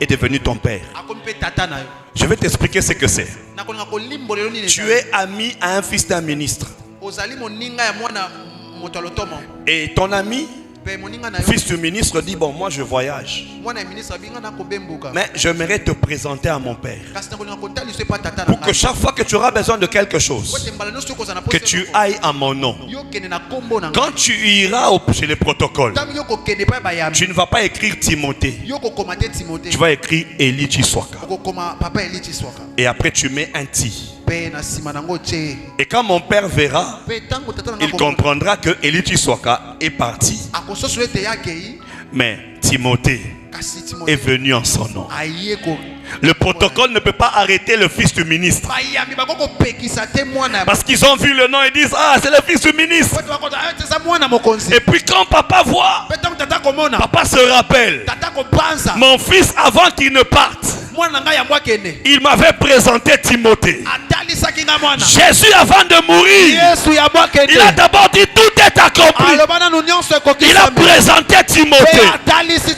est devenu ton père. Je vais t'expliquer ce que c'est. Tu es ami à un fils d'un ministre et ton ami fils du ministre dit bon moi je voyage mais j'aimerais te présenter à mon père pour que chaque fois que tu auras besoin de quelque chose que tu ailles à mon nom. Quand tu iras chez les protocoles, tu ne vas pas écrire Timothée, tu vas écrire Eli Chiswaka et après tu mets un ti. Et quand mon père verra, il comprendra que Eli Chiswaka est parti. Mais Timothée est venu en son nom. Le protocole ne peut pas arrêter le fils du ministre. Parce qu'ils ont vu le nom et disent ah c'est le fils du ministre. Et puis quand papa voit, papa se rappelle, mon fils avant qu'il ne parte, il m'avait présenté Timothée. Jésus avant de mourir, il a d'abord dit tout est accompli. Il a présenté Timothée.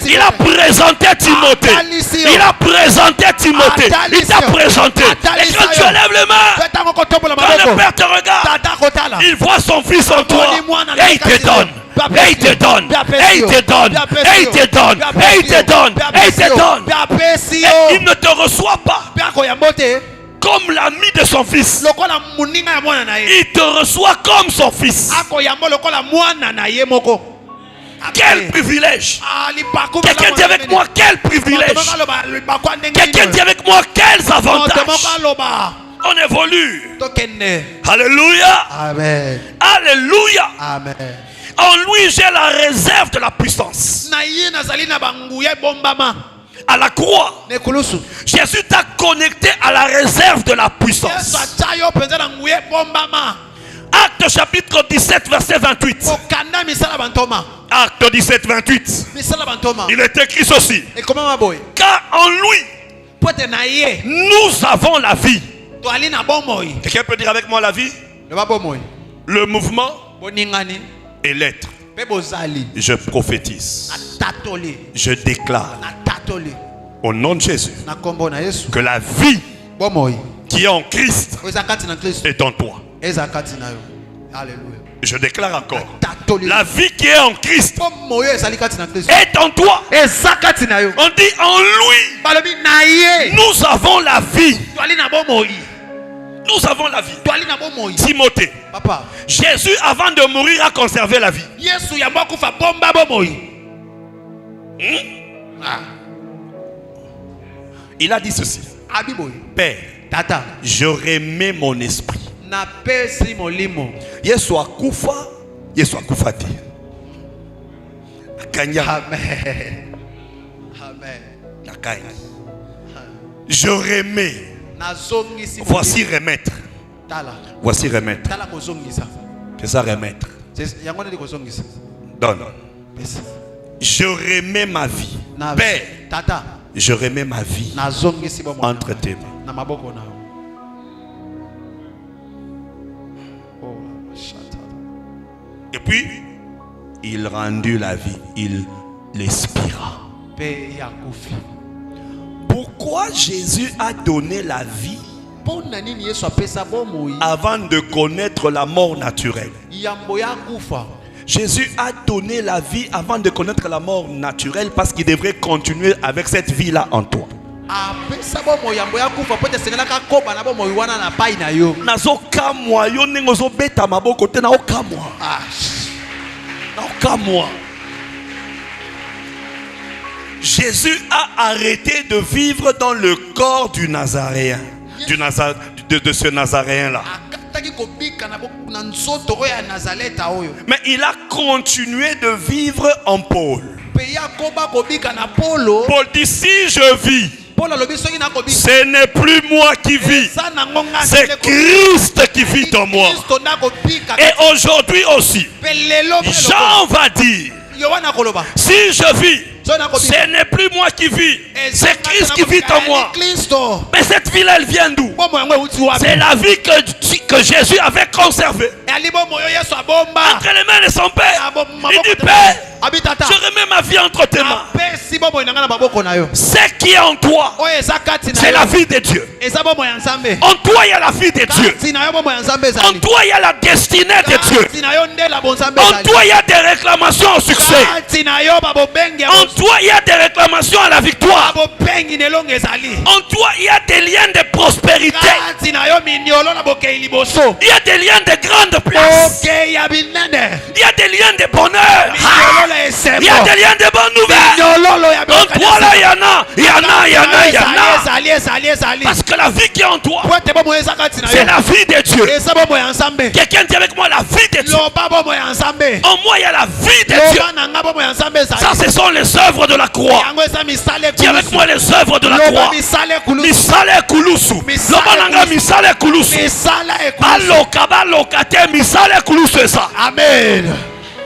Il a présenté Timothée. Il a présenté Timothée. Il t'a présenté. Et quand tu lèves les mains, quand le Père te regarde, il voit son fils en toi. Et il te donne. Et il te donne. Et il te donne. Et il te donne. Et il te donne. Et il te donne. Et il ne te reçoit pas comme l'ami de son fils. Il te reçoit comme son fils. Quel privilège. Quelqu'un dit avec moi quel privilège. Quelqu'un dit avec moi quels avantages. On évolue. Alléluia. Amen. Alléluia. Amen. En lui j'ai la réserve de la puissance. À la croix, Jésus t'a connecté à la réserve de la puissance. Acte chapitre 17 verset 28. Acte 17 28. Il est écrit ceci. Car en lui nous avons la vie. Quelqu'un peut dire avec moi la vie? Le mouvement et l'être. Je prophétise. Je déclare au nom de Jésus que la vie qui est en Christ est en toi. Je déclare encore, la vie qui est en Christ est en toi. On dit en lui nous avons la vie. Nous avons la vie. Timothée, Jésus avant de mourir a conservé la vie. Il a dit ceci. Père, je remets mon esprit. Yesu akufa, Yesu akufati. Akanya. Amen. Amen. Je remets. Voici remettre. Voici remettre. C'est ça remettre. Donne. Je remets ma vie. Père, je remets ma vie entre tes mains. Et puis, il rendit la vie. Il l'expira. Pourquoi Jésus a donné la vie avant de connaître la mort naturelle. Jésus a donné la vie avant de connaître la mort naturelle parce qu'il devrait continuer avec cette vie-là en toi. Jésus a arrêté de vivre dans le corps du Nazaréen, de ce Nazaréen-là. Mais il a continué de vivre en Paul. Paul dit, si je vis, ce n'est plus moi qui vis, c'est Christ qui vit en moi. Et aujourd'hui aussi, Jean va dire, si je vis, ce n'est plus moi qui vis, c'est Christ qui vit en moi. Mais cette vie-là, elle vient d'où? C'est la vie que Jésus avait conservée entre les mains de son Père. Il dit, Père, je remets ma vie entre tes mains. Ce qui est en toi, c'est la vie de Dieu. En toi, il y a la vie de Dieu. En toi, il y a la destinée de Dieu. En toi, il y a des réclamations au succès. En toi, il y a des réclamations à la victoire. En toi, il y a des liens de prospérité. Il y a des liens de grande place. Il y a des liens de bonheur. Il y a des liens de bonnes nouvelles. En toi, là, il y en a. Parce que la vie qui est en toi, c'est la vie de Dieu. Quelqu'un dit avec moi la vie de Dieu. En moi, il y a la vie de Dieu. Ça, ce sont les œuvres de la croix. Dis avec moi les œuvres de la croix. Misale kulusu. Lobananga misale kulusu. Baloka baloka te misale kulusu esa. Amen.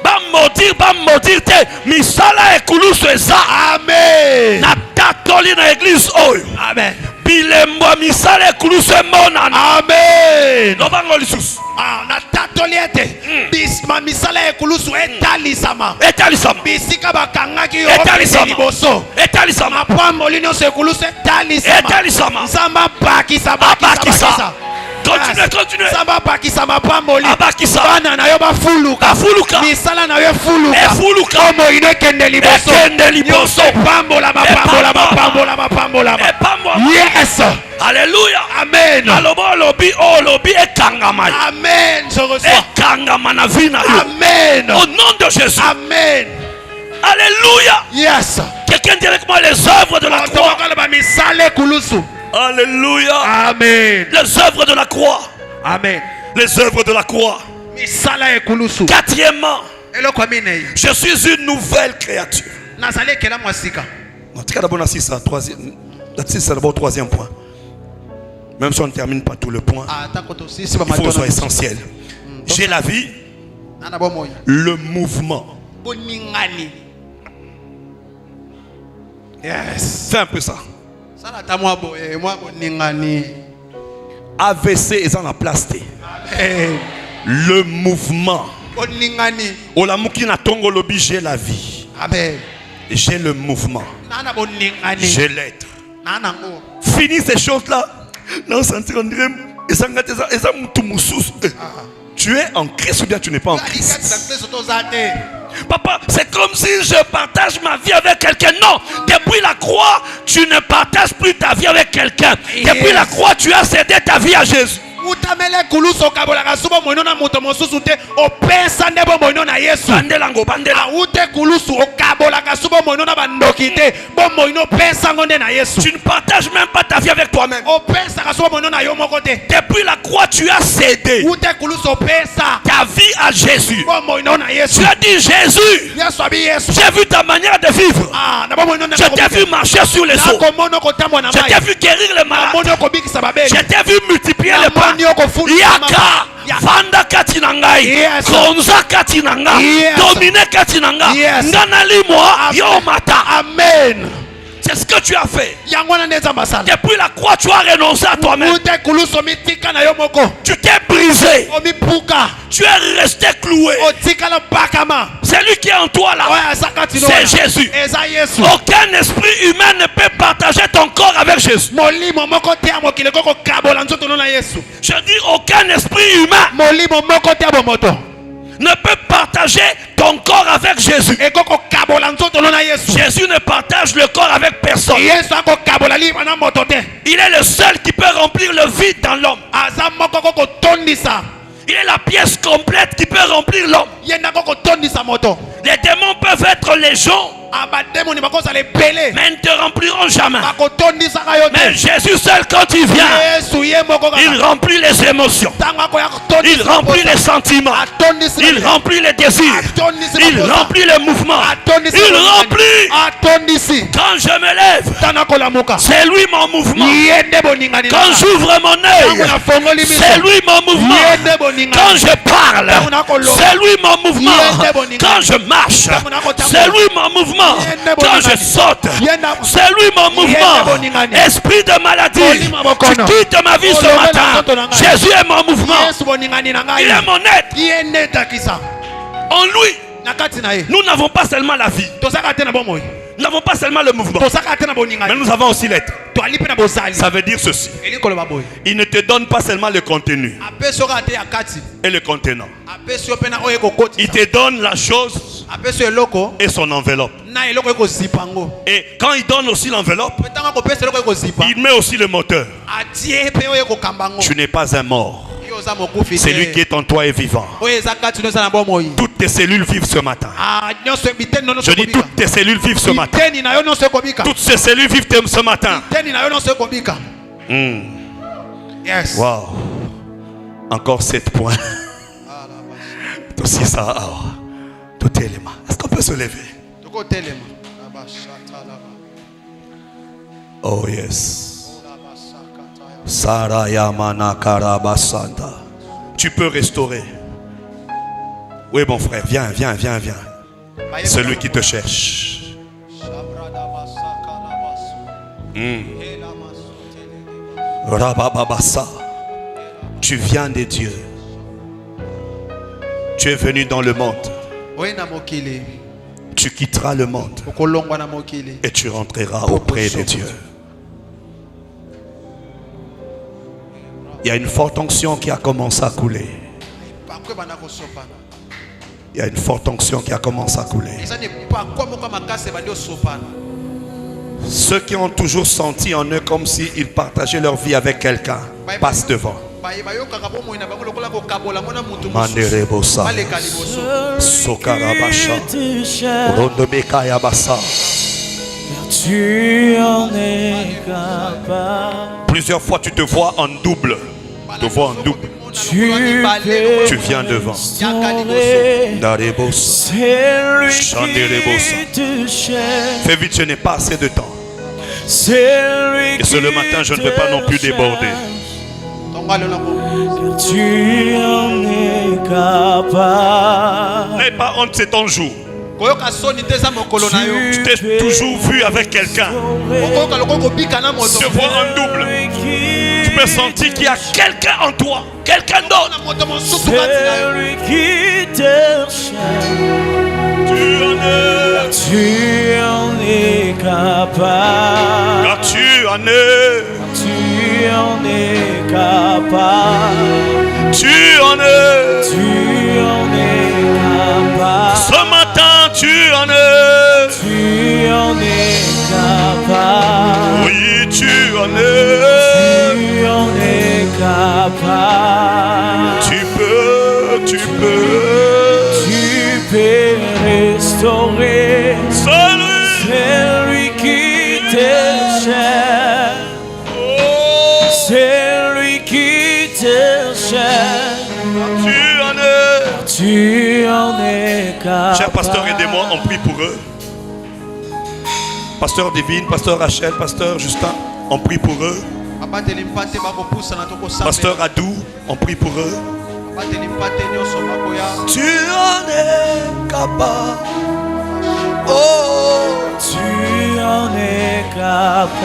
Bam modir te misala ekulusu esa. Amen. Na tatoli na église oyo. Amen. Bilembo misala ekulusu monana. Amen. Lobango lisusu. Na tatoli ete. Bisma misala ekulusu etalisama. Bisika bakangaki yo liboso. Etalisama. Pambolino sekulusu etalisama. Samba bakisa. Continue. Samba bakisa mapamboli. Abakisa. Bana na yo bafuluka. Misala na yo fuluka. Omo inekende liboso. Pambola. Yes. Alléluia. Amen. Lobi ekangama. Amen. Ekangama na vie na yo. Amen. Au nom de Jésus. Amen. Alléluia. Yes. Quelqu'un dit avec moi les œuvres de la croix. Alléluia. Amen. Les œuvres de la croix. Amen. Les œuvres de la croix. Quatrièmement, je suis une nouvelle créature. C'est d'abord troisième point. Même si on ne termine pas tout le point, il faut que ce soit essentiel. J'ai la vie, le mouvement. Yes. C'est un peu ça. AVC est en la place. Le mouvement. J'ai la vie. J'ai le mouvement. J'ai l'être. Fini ces choses-là. Tu es en Christ ou bien tu n'es pas en Christ? Papa, c'est comme si je partage ma vie avec quelqu'un. Non, depuis la croix, tu ne partages plus ta vie avec quelqu'un. Depuis la croix, tu as cédé ta vie à Jésus. Utamele kuluso kabolaka subo moino na moto mosusu te opesa ndebo moino na Yesu. Bandela ngo bandela. Ute kulusu okabolaka subo moino na bandoki te bo moino pesa ngonde na Yesu. Tu ne partages même pas ta vie avec toi-même. Opesa ka subo moino na yo moko te. Depuis la croix, tu as cédé Ute kuluso pesa ta vie à Jésus. Bo moino na Yesu. Tu as dit Jésus, Yesu abi Yesu. j'ai vu ta manière de vivre. Na bo moino na. Je t'ai vu marcher sur les eaux. Je t'ai vu guérir les malades. Je t'ai vu multiplier les pains. Yaka Fanda katinangai, Konza katinanga, Domine katinanga, Nganali moi, Yomata. Amen. C'est ce que tu as fait. Depuis la croix, tu as renoncé à toi-même. Tu t'es brisé. Tu es resté cloué. C'est lui qui est en toi là. C'est Jésus. Aucun esprit humain ne peut partager ton corps avec Jésus. Je dis aucun esprit humain ne peut partager ton corps avec Jésus. Jésus ne partage le corps avec personne. Il est le seul qui peut remplir le vide dans l'homme. Il est la pièce complète qui peut remplir l'homme. Les démons peuvent être légion, mais ils ne te rempliront jamais. Mais Jésus seul, quand il vient, il remplit les émotions, il remplit les sentiments, il remplit les désirs, il remplit les mouvements, il remplit. Quand je me lève, c'est lui mon mouvement. Quand j'ouvre mon œil, c'est lui mon mouvement. Quand je parle, c'est lui mon mouvement. Quand je marche, c'est lui mon mouvement. Quand je saute, c'est lui mon mouvement. Esprit de maladie, tu quittes ma vie ce matin. Jésus est mon mouvement. Il est mon aide. En lui, nous n'avons pas seulement la vie. Nous n'avons pas seulement le mouvement, mais nous avons aussi l'être. Ça veut dire ceci. Il ne te donne pas seulement le contenu et le contenant. Il te donne la chose et son enveloppe. Et quand il donne aussi l'enveloppe, il met aussi le moteur. Tu n'es pas un mort. Celui qui est en toi est vivant. Toutes tes cellules vivent ce matin. Je dis toutes tes cellules vivent ce matin. Toutes ces cellules vivent ce matin. Yes. Wow. Encore 7 points. Tout ça. Tout élément. Est-ce qu'on peut se lever? Oh yes. Sarayamana Karabasanta. Tu peux restaurer. Oui mon frère, viens. Celui qui te cherche. Rabababasa. Tu viens de Dieu. Tu es venu dans le monde. Tu quitteras le monde et tu rentreras auprès de Dieu. Il y a une forte onction qui a commencé à couler. Il y a une forte onction qui a commencé à couler. Ceux qui ont toujours senti en eux comme s'ils partageaient leur vie avec quelqu'un passent devant. Manderebosa, Sokarabasha, Rondobekayabasa. Tu en es capable. Plusieurs fois tu te vois en double. Tu viens devant. C'est lui qui te cherche. Fais vite, je n'ai pas assez de temps. Et ce le matin, je ne veux pas non plus déborder. Tu en es capable. N'aie pas honte, c'est ton jour. Tu t'es toujours vu avec quelqu'un. Tu te vois en double. Tu peux sentir qu'il y a quelqu'un en toi, quelqu'un d'autre. Celui qui te cherche. Tu en es capable. Car tu en es. Tu en es capable. Tu en es. Tu en es capable. Ce matin, tu en es. Tu en es capable. Oui, tu en es. Tu en es capable. Tu peux. Tu peux restaurer. C'est lui qui te cherche. C'est lui qui te cherche. Tu en es capable. Cher pasteur, aidez-moi, on prie pour eux. Pasteur Divine, pasteur Rachel, pasteur Justin, on prie pour eux. Pasteur Adou, on prie pour eux. Tu en es capable. Oh, tu en es capable.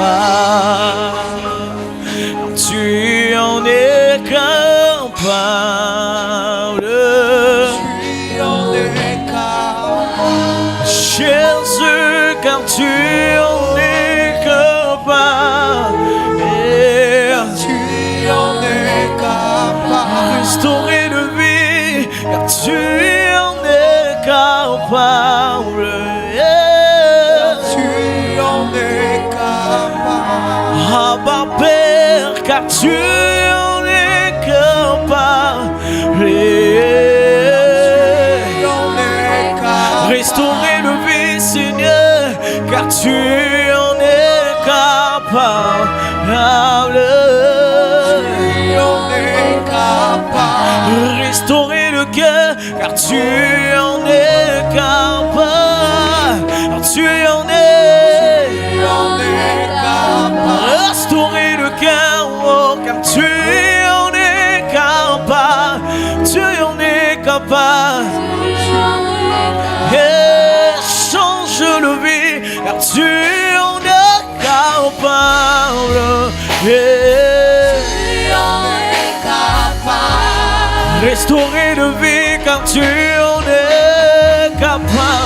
Tu en es capable. Tu en es capable. Jésus, car tu en es capable. Tu en es capable. Restaurer le vie, car tu en es capable. Tu en es capable. Abba Père, car tu en es capable. Restaurer le vie, Seigneur, car tu en es capable. Tu en es capable. Restaurer le cœur, car tu en es capable. Tu en es capable. Restaurer le cœur, oh, car tu en es capable. Tu en es capable. Et change le vie, car tu en es capable. Restaurer le vie, car tu en es capable.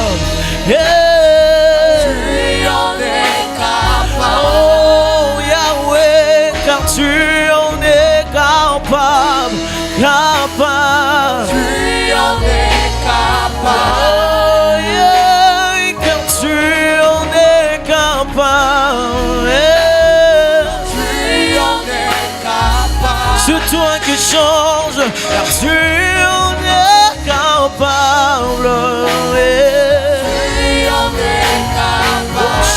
Oh Yahweh, car tu en es capable. Capable. Oh yeah, car tu en es capable. C'est toi qui change, car tu en es capable.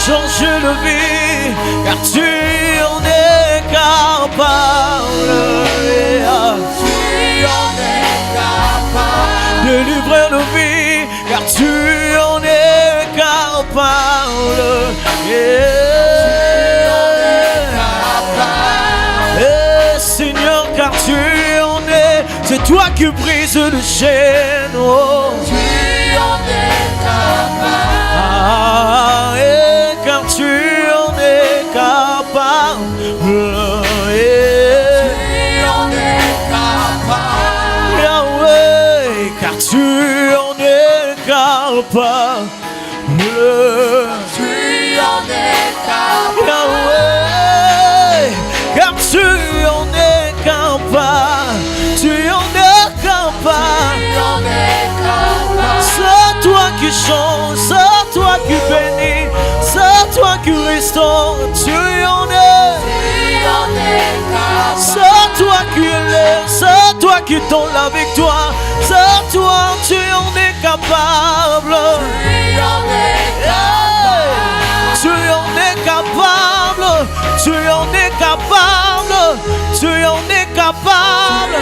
Change le vie, car tu en es capable. Délivrer le vie, car tu en es capable. Seigneur, car tu en es, c'est toi qui brises le chêne. Oh. Car tu en es capable. Yahweh, car tu en es capable. Yahweh, car tu en es capable. Tu en es capable. C'est toi qui change, c'est toi qui bénis, c'est toi qui restaure. Tu en es. C'est toi qui élèves, c'est toi qui donne la victoire. C'est toi, tu en es capable. Tu en es capable. Tu en es capable. Tu en es capable.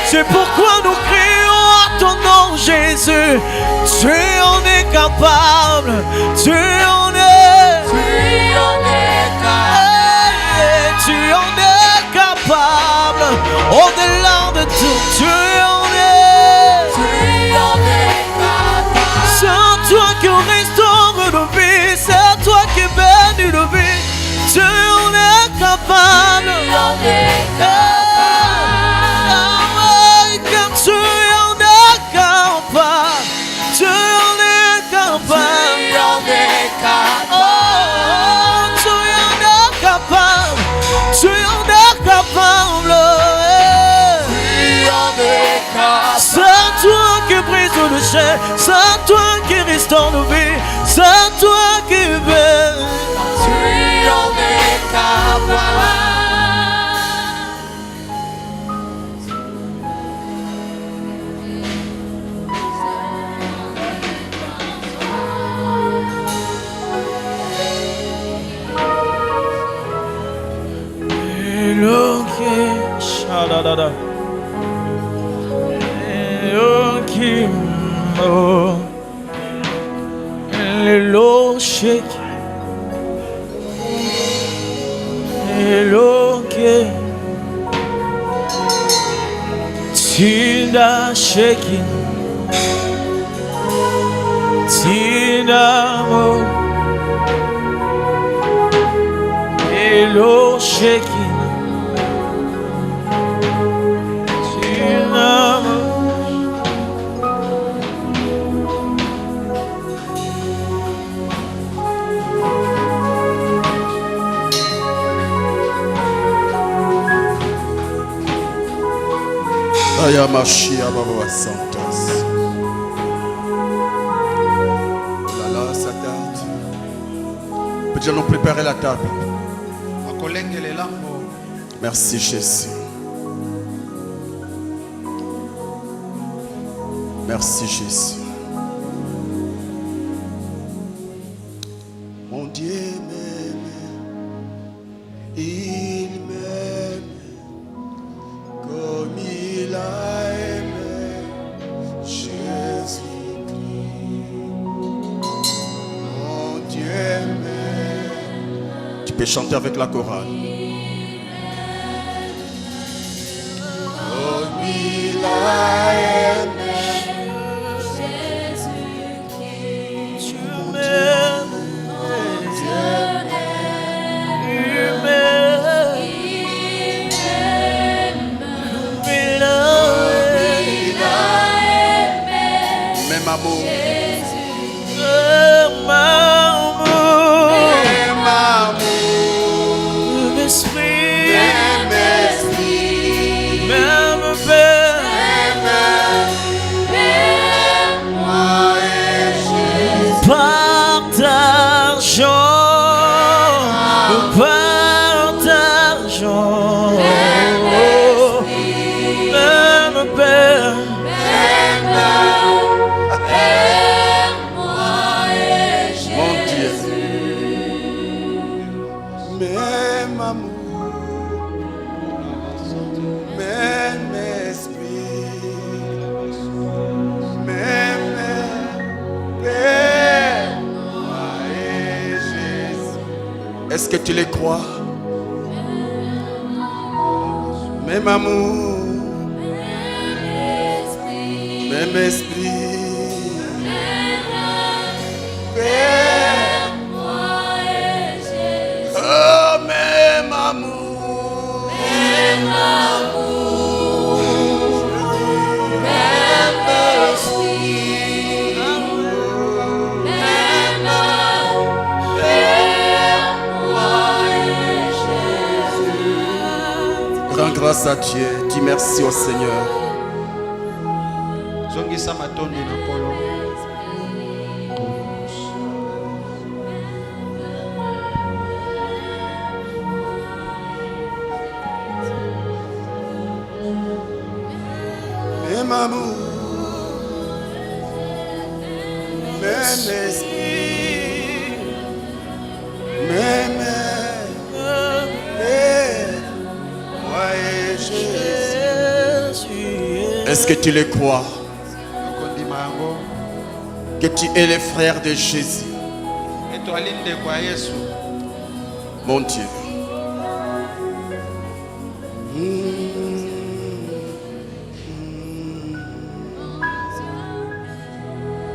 C'est pourquoi nous crions à ton nom, Jésus. Tu en es capable. Tu en es. Tu en es capable. Au-delà de tout, tu en es. C'est toi qui restaure le vie. C'est toi qui bénis le vie. Tu en es capable. Car tu en es capable. Tu en es capable. Oh, tu en es capable. Tu en es capable. C'est toi qui brise le chêne. C'est toi qui restaure nos vies. C'est toi qui veut. Tu en es capable. Tina shaking, Tina mo, Elo Shekinah. Ayamashia Baba Santos. Là, ça tarde. Peut-être nous préparer la table. Merci Jésus. Merci Jésus. Mon Dieu m'aime. Il m'aime comme il a aimé Jésus-Christ. Mon Dieu m'aime. Tu peux chanter avec la chorale. Comme il a aimé Jésus-Christ. Tu m'aimes. Même amour. Même amour. Même amour. Même esprit. Même esprit. Même père. Même moi et Jésus. Partageons. Nous partageons. Même esprit. Même père. Même amour, même esprit, même Père, moi et Jésus. Est-ce que tu les crois? Même amour, même esprit, Père, moi et Jésus. Oh, même amour, même amour, même esprit, même Père, moi et Jésus. Rends grâce à Dieu, dis merci au Seigneur. Zongisa matondi na kolo. Même amour, même esprit, même Père, moi et Jésus. Est-ce que tu le crois? Que tu es le frère de Jésus. Mon Dieu.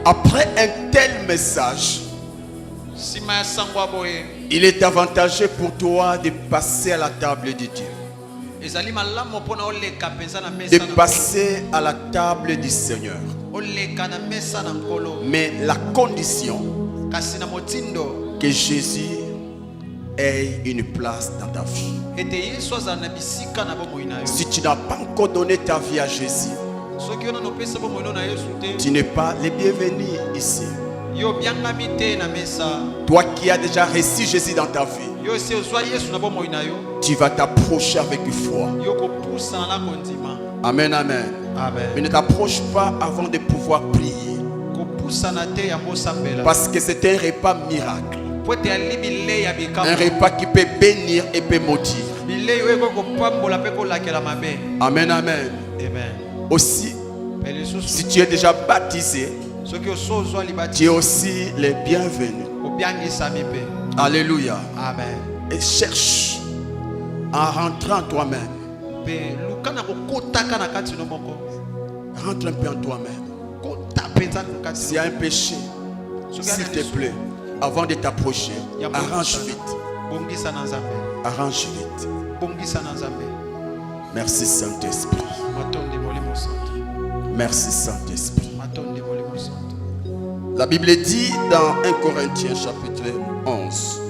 Après un tel message, il est avantageux pour toi de passer à la table de Dieu. De passer à la table du Seigneur. Mais la condition que Jésus ait une place dans ta vie. Si tu n'as pas encore donné ta vie à Jésus, tu n'es pas le bienvenu ici. Toi qui as déjà reçu Jésus dans ta vie, tu vas t'approcher avec foi. Amen, amen. Mais ne t'approche pas avant de pouvoir prier. Parce que c'est un repas miracle. Un repas qui peut bénir et peut maudire. Amen, amen. Aussi, si tu es déjà baptisé, tu es aussi le bienvenu. Alléluia. Amen. Et cherche en rentrant en toi-même. Rentre un peu en toi-même. S'il y a un péché, s'il te plaît, avant de t'approcher, arrange vite. Arrange vite. Merci Saint-Esprit. Merci Saint-Esprit. La Bible dit dans 1 Corinthiens chapitre 11,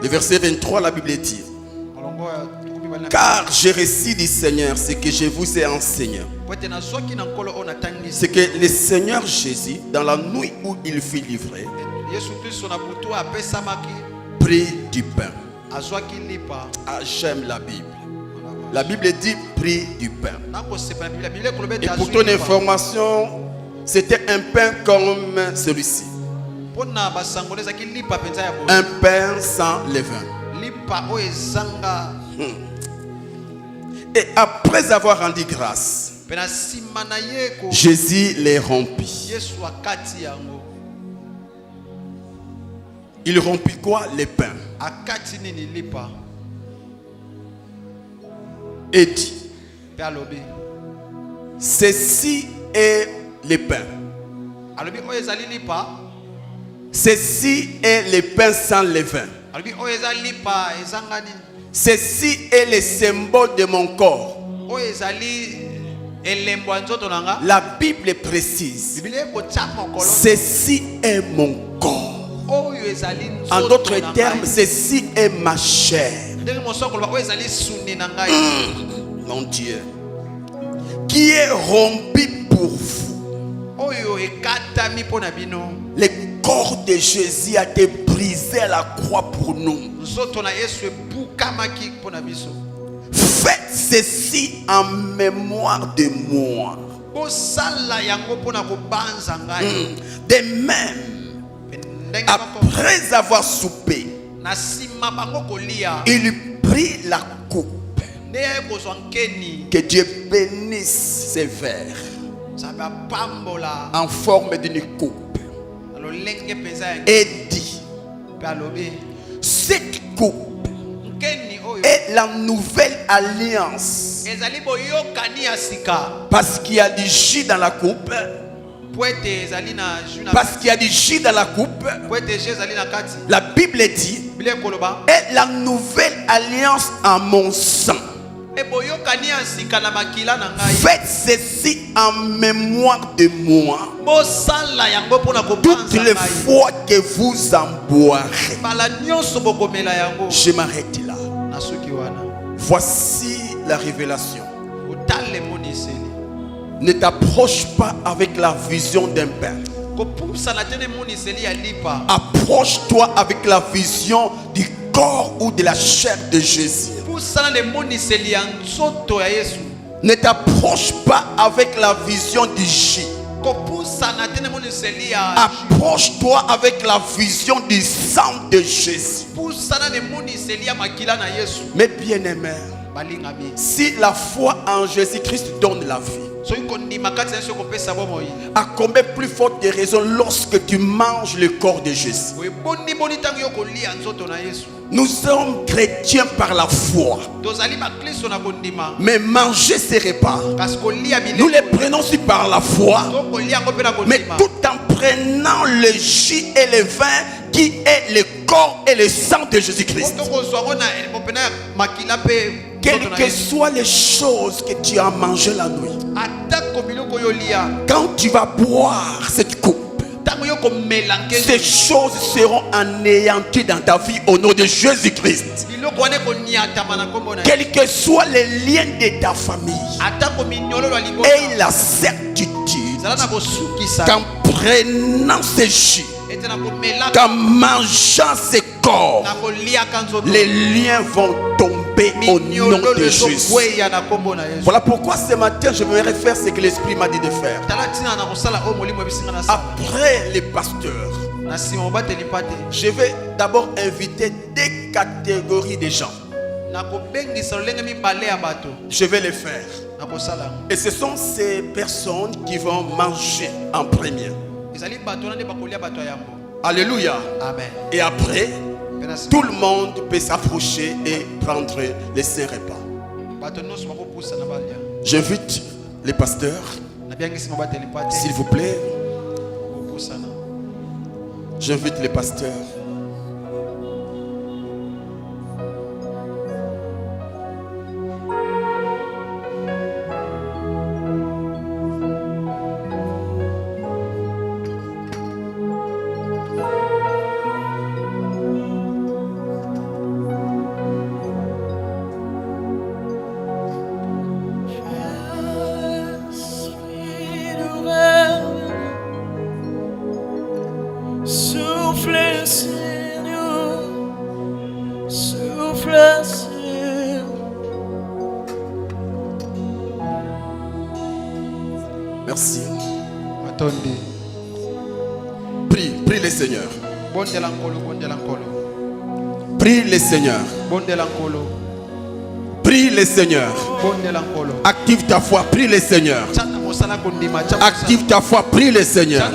le verset 23, la Bible dit: car j'ai reçu du Seigneur ce que je vous ai enseigné. C'est que le Seigneur Jésus, dans la nuit où il fut livré, prit du pain. Ah, j'aime la Bible. La Bible dit prit du pain. Et pour ton information, c'était un pain comme celui-ci. Un pain sans levain. Et après avoir rendu grâce, Jésus les rompit. Il rompit quoi? Les pains. Et dit: ceci est le pain. Ceci est le pain sans levain. Ceci est le symbole de mon corps. La Bible précise: ceci est mon corps. En d'autres termes, ceci est ma chair. Mon Dieu, qui est rompu pour vous. Le corps de Jésus a été brisé à la croix pour nous. Faites ceci en mémoire de moi. De même, après avoir soupé, il prit la coupe. Que Dieu bénisse ces verres en forme d'une coupe. Et dit: cette coupe est la nouvelle alliance. Parce qu'il y a du jus dans la coupe. Parce qu'il y a du jus dans la coupe. La Bible dit: est la nouvelle alliance en mon sang. Faites ceci en mémoire de moi toutes les fois que vous en boirez. Je m'arrête là. Voici la révélation. Ne t'approche pas avec la vision d'un pain. Approche-toi avec la vision du corps ou de la chair de Jésus. Ne t'approche pas avec la vision du jus. Approche-toi avec la vision du sang de Jésus. Mes bien-aimés, si la foi en Jésus-Christ donne la vie, à combien plus forte raison lorsque tu manges le corps de Jésus? Nous sommes chrétiens par la foi. Mais manger ces repas, nous les prenons aussi par la foi. Mais tout en prenant le jus et le vin qui est le corps et le sang de Jésus-Christ. Quelles que soient les choses que tu as mangées la nuit, quand tu vas boire cette coupe, ces choses seront anéanties dans ta vie au nom de Jésus-Christ. Quels que soient les liens de ta famille, et la certitude qu'en prenant ces jus, qu'en mangeant ces corps, les liens vont tomber au nom de Jésus. Voilà pourquoi ce matin je me réfère à ce que l'Esprit m'a dit de faire. Après les pasteurs, je vais d'abord inviter deux catégories de gens. Je vais les faire. Et ce sont ces personnes qui vont manger en premier. Alléluia. Amen. Et après, tout le monde peut s'approcher et prendre les saints repas. J'invite les pasteurs, s'il vous plaît. J'invite les pasteurs. Merci. Prie, prie le Seigneur. Prie le Seigneur. Prie le Seigneur. Active ta foi, prie le Seigneur. Active ta foi, prie le Seigneur.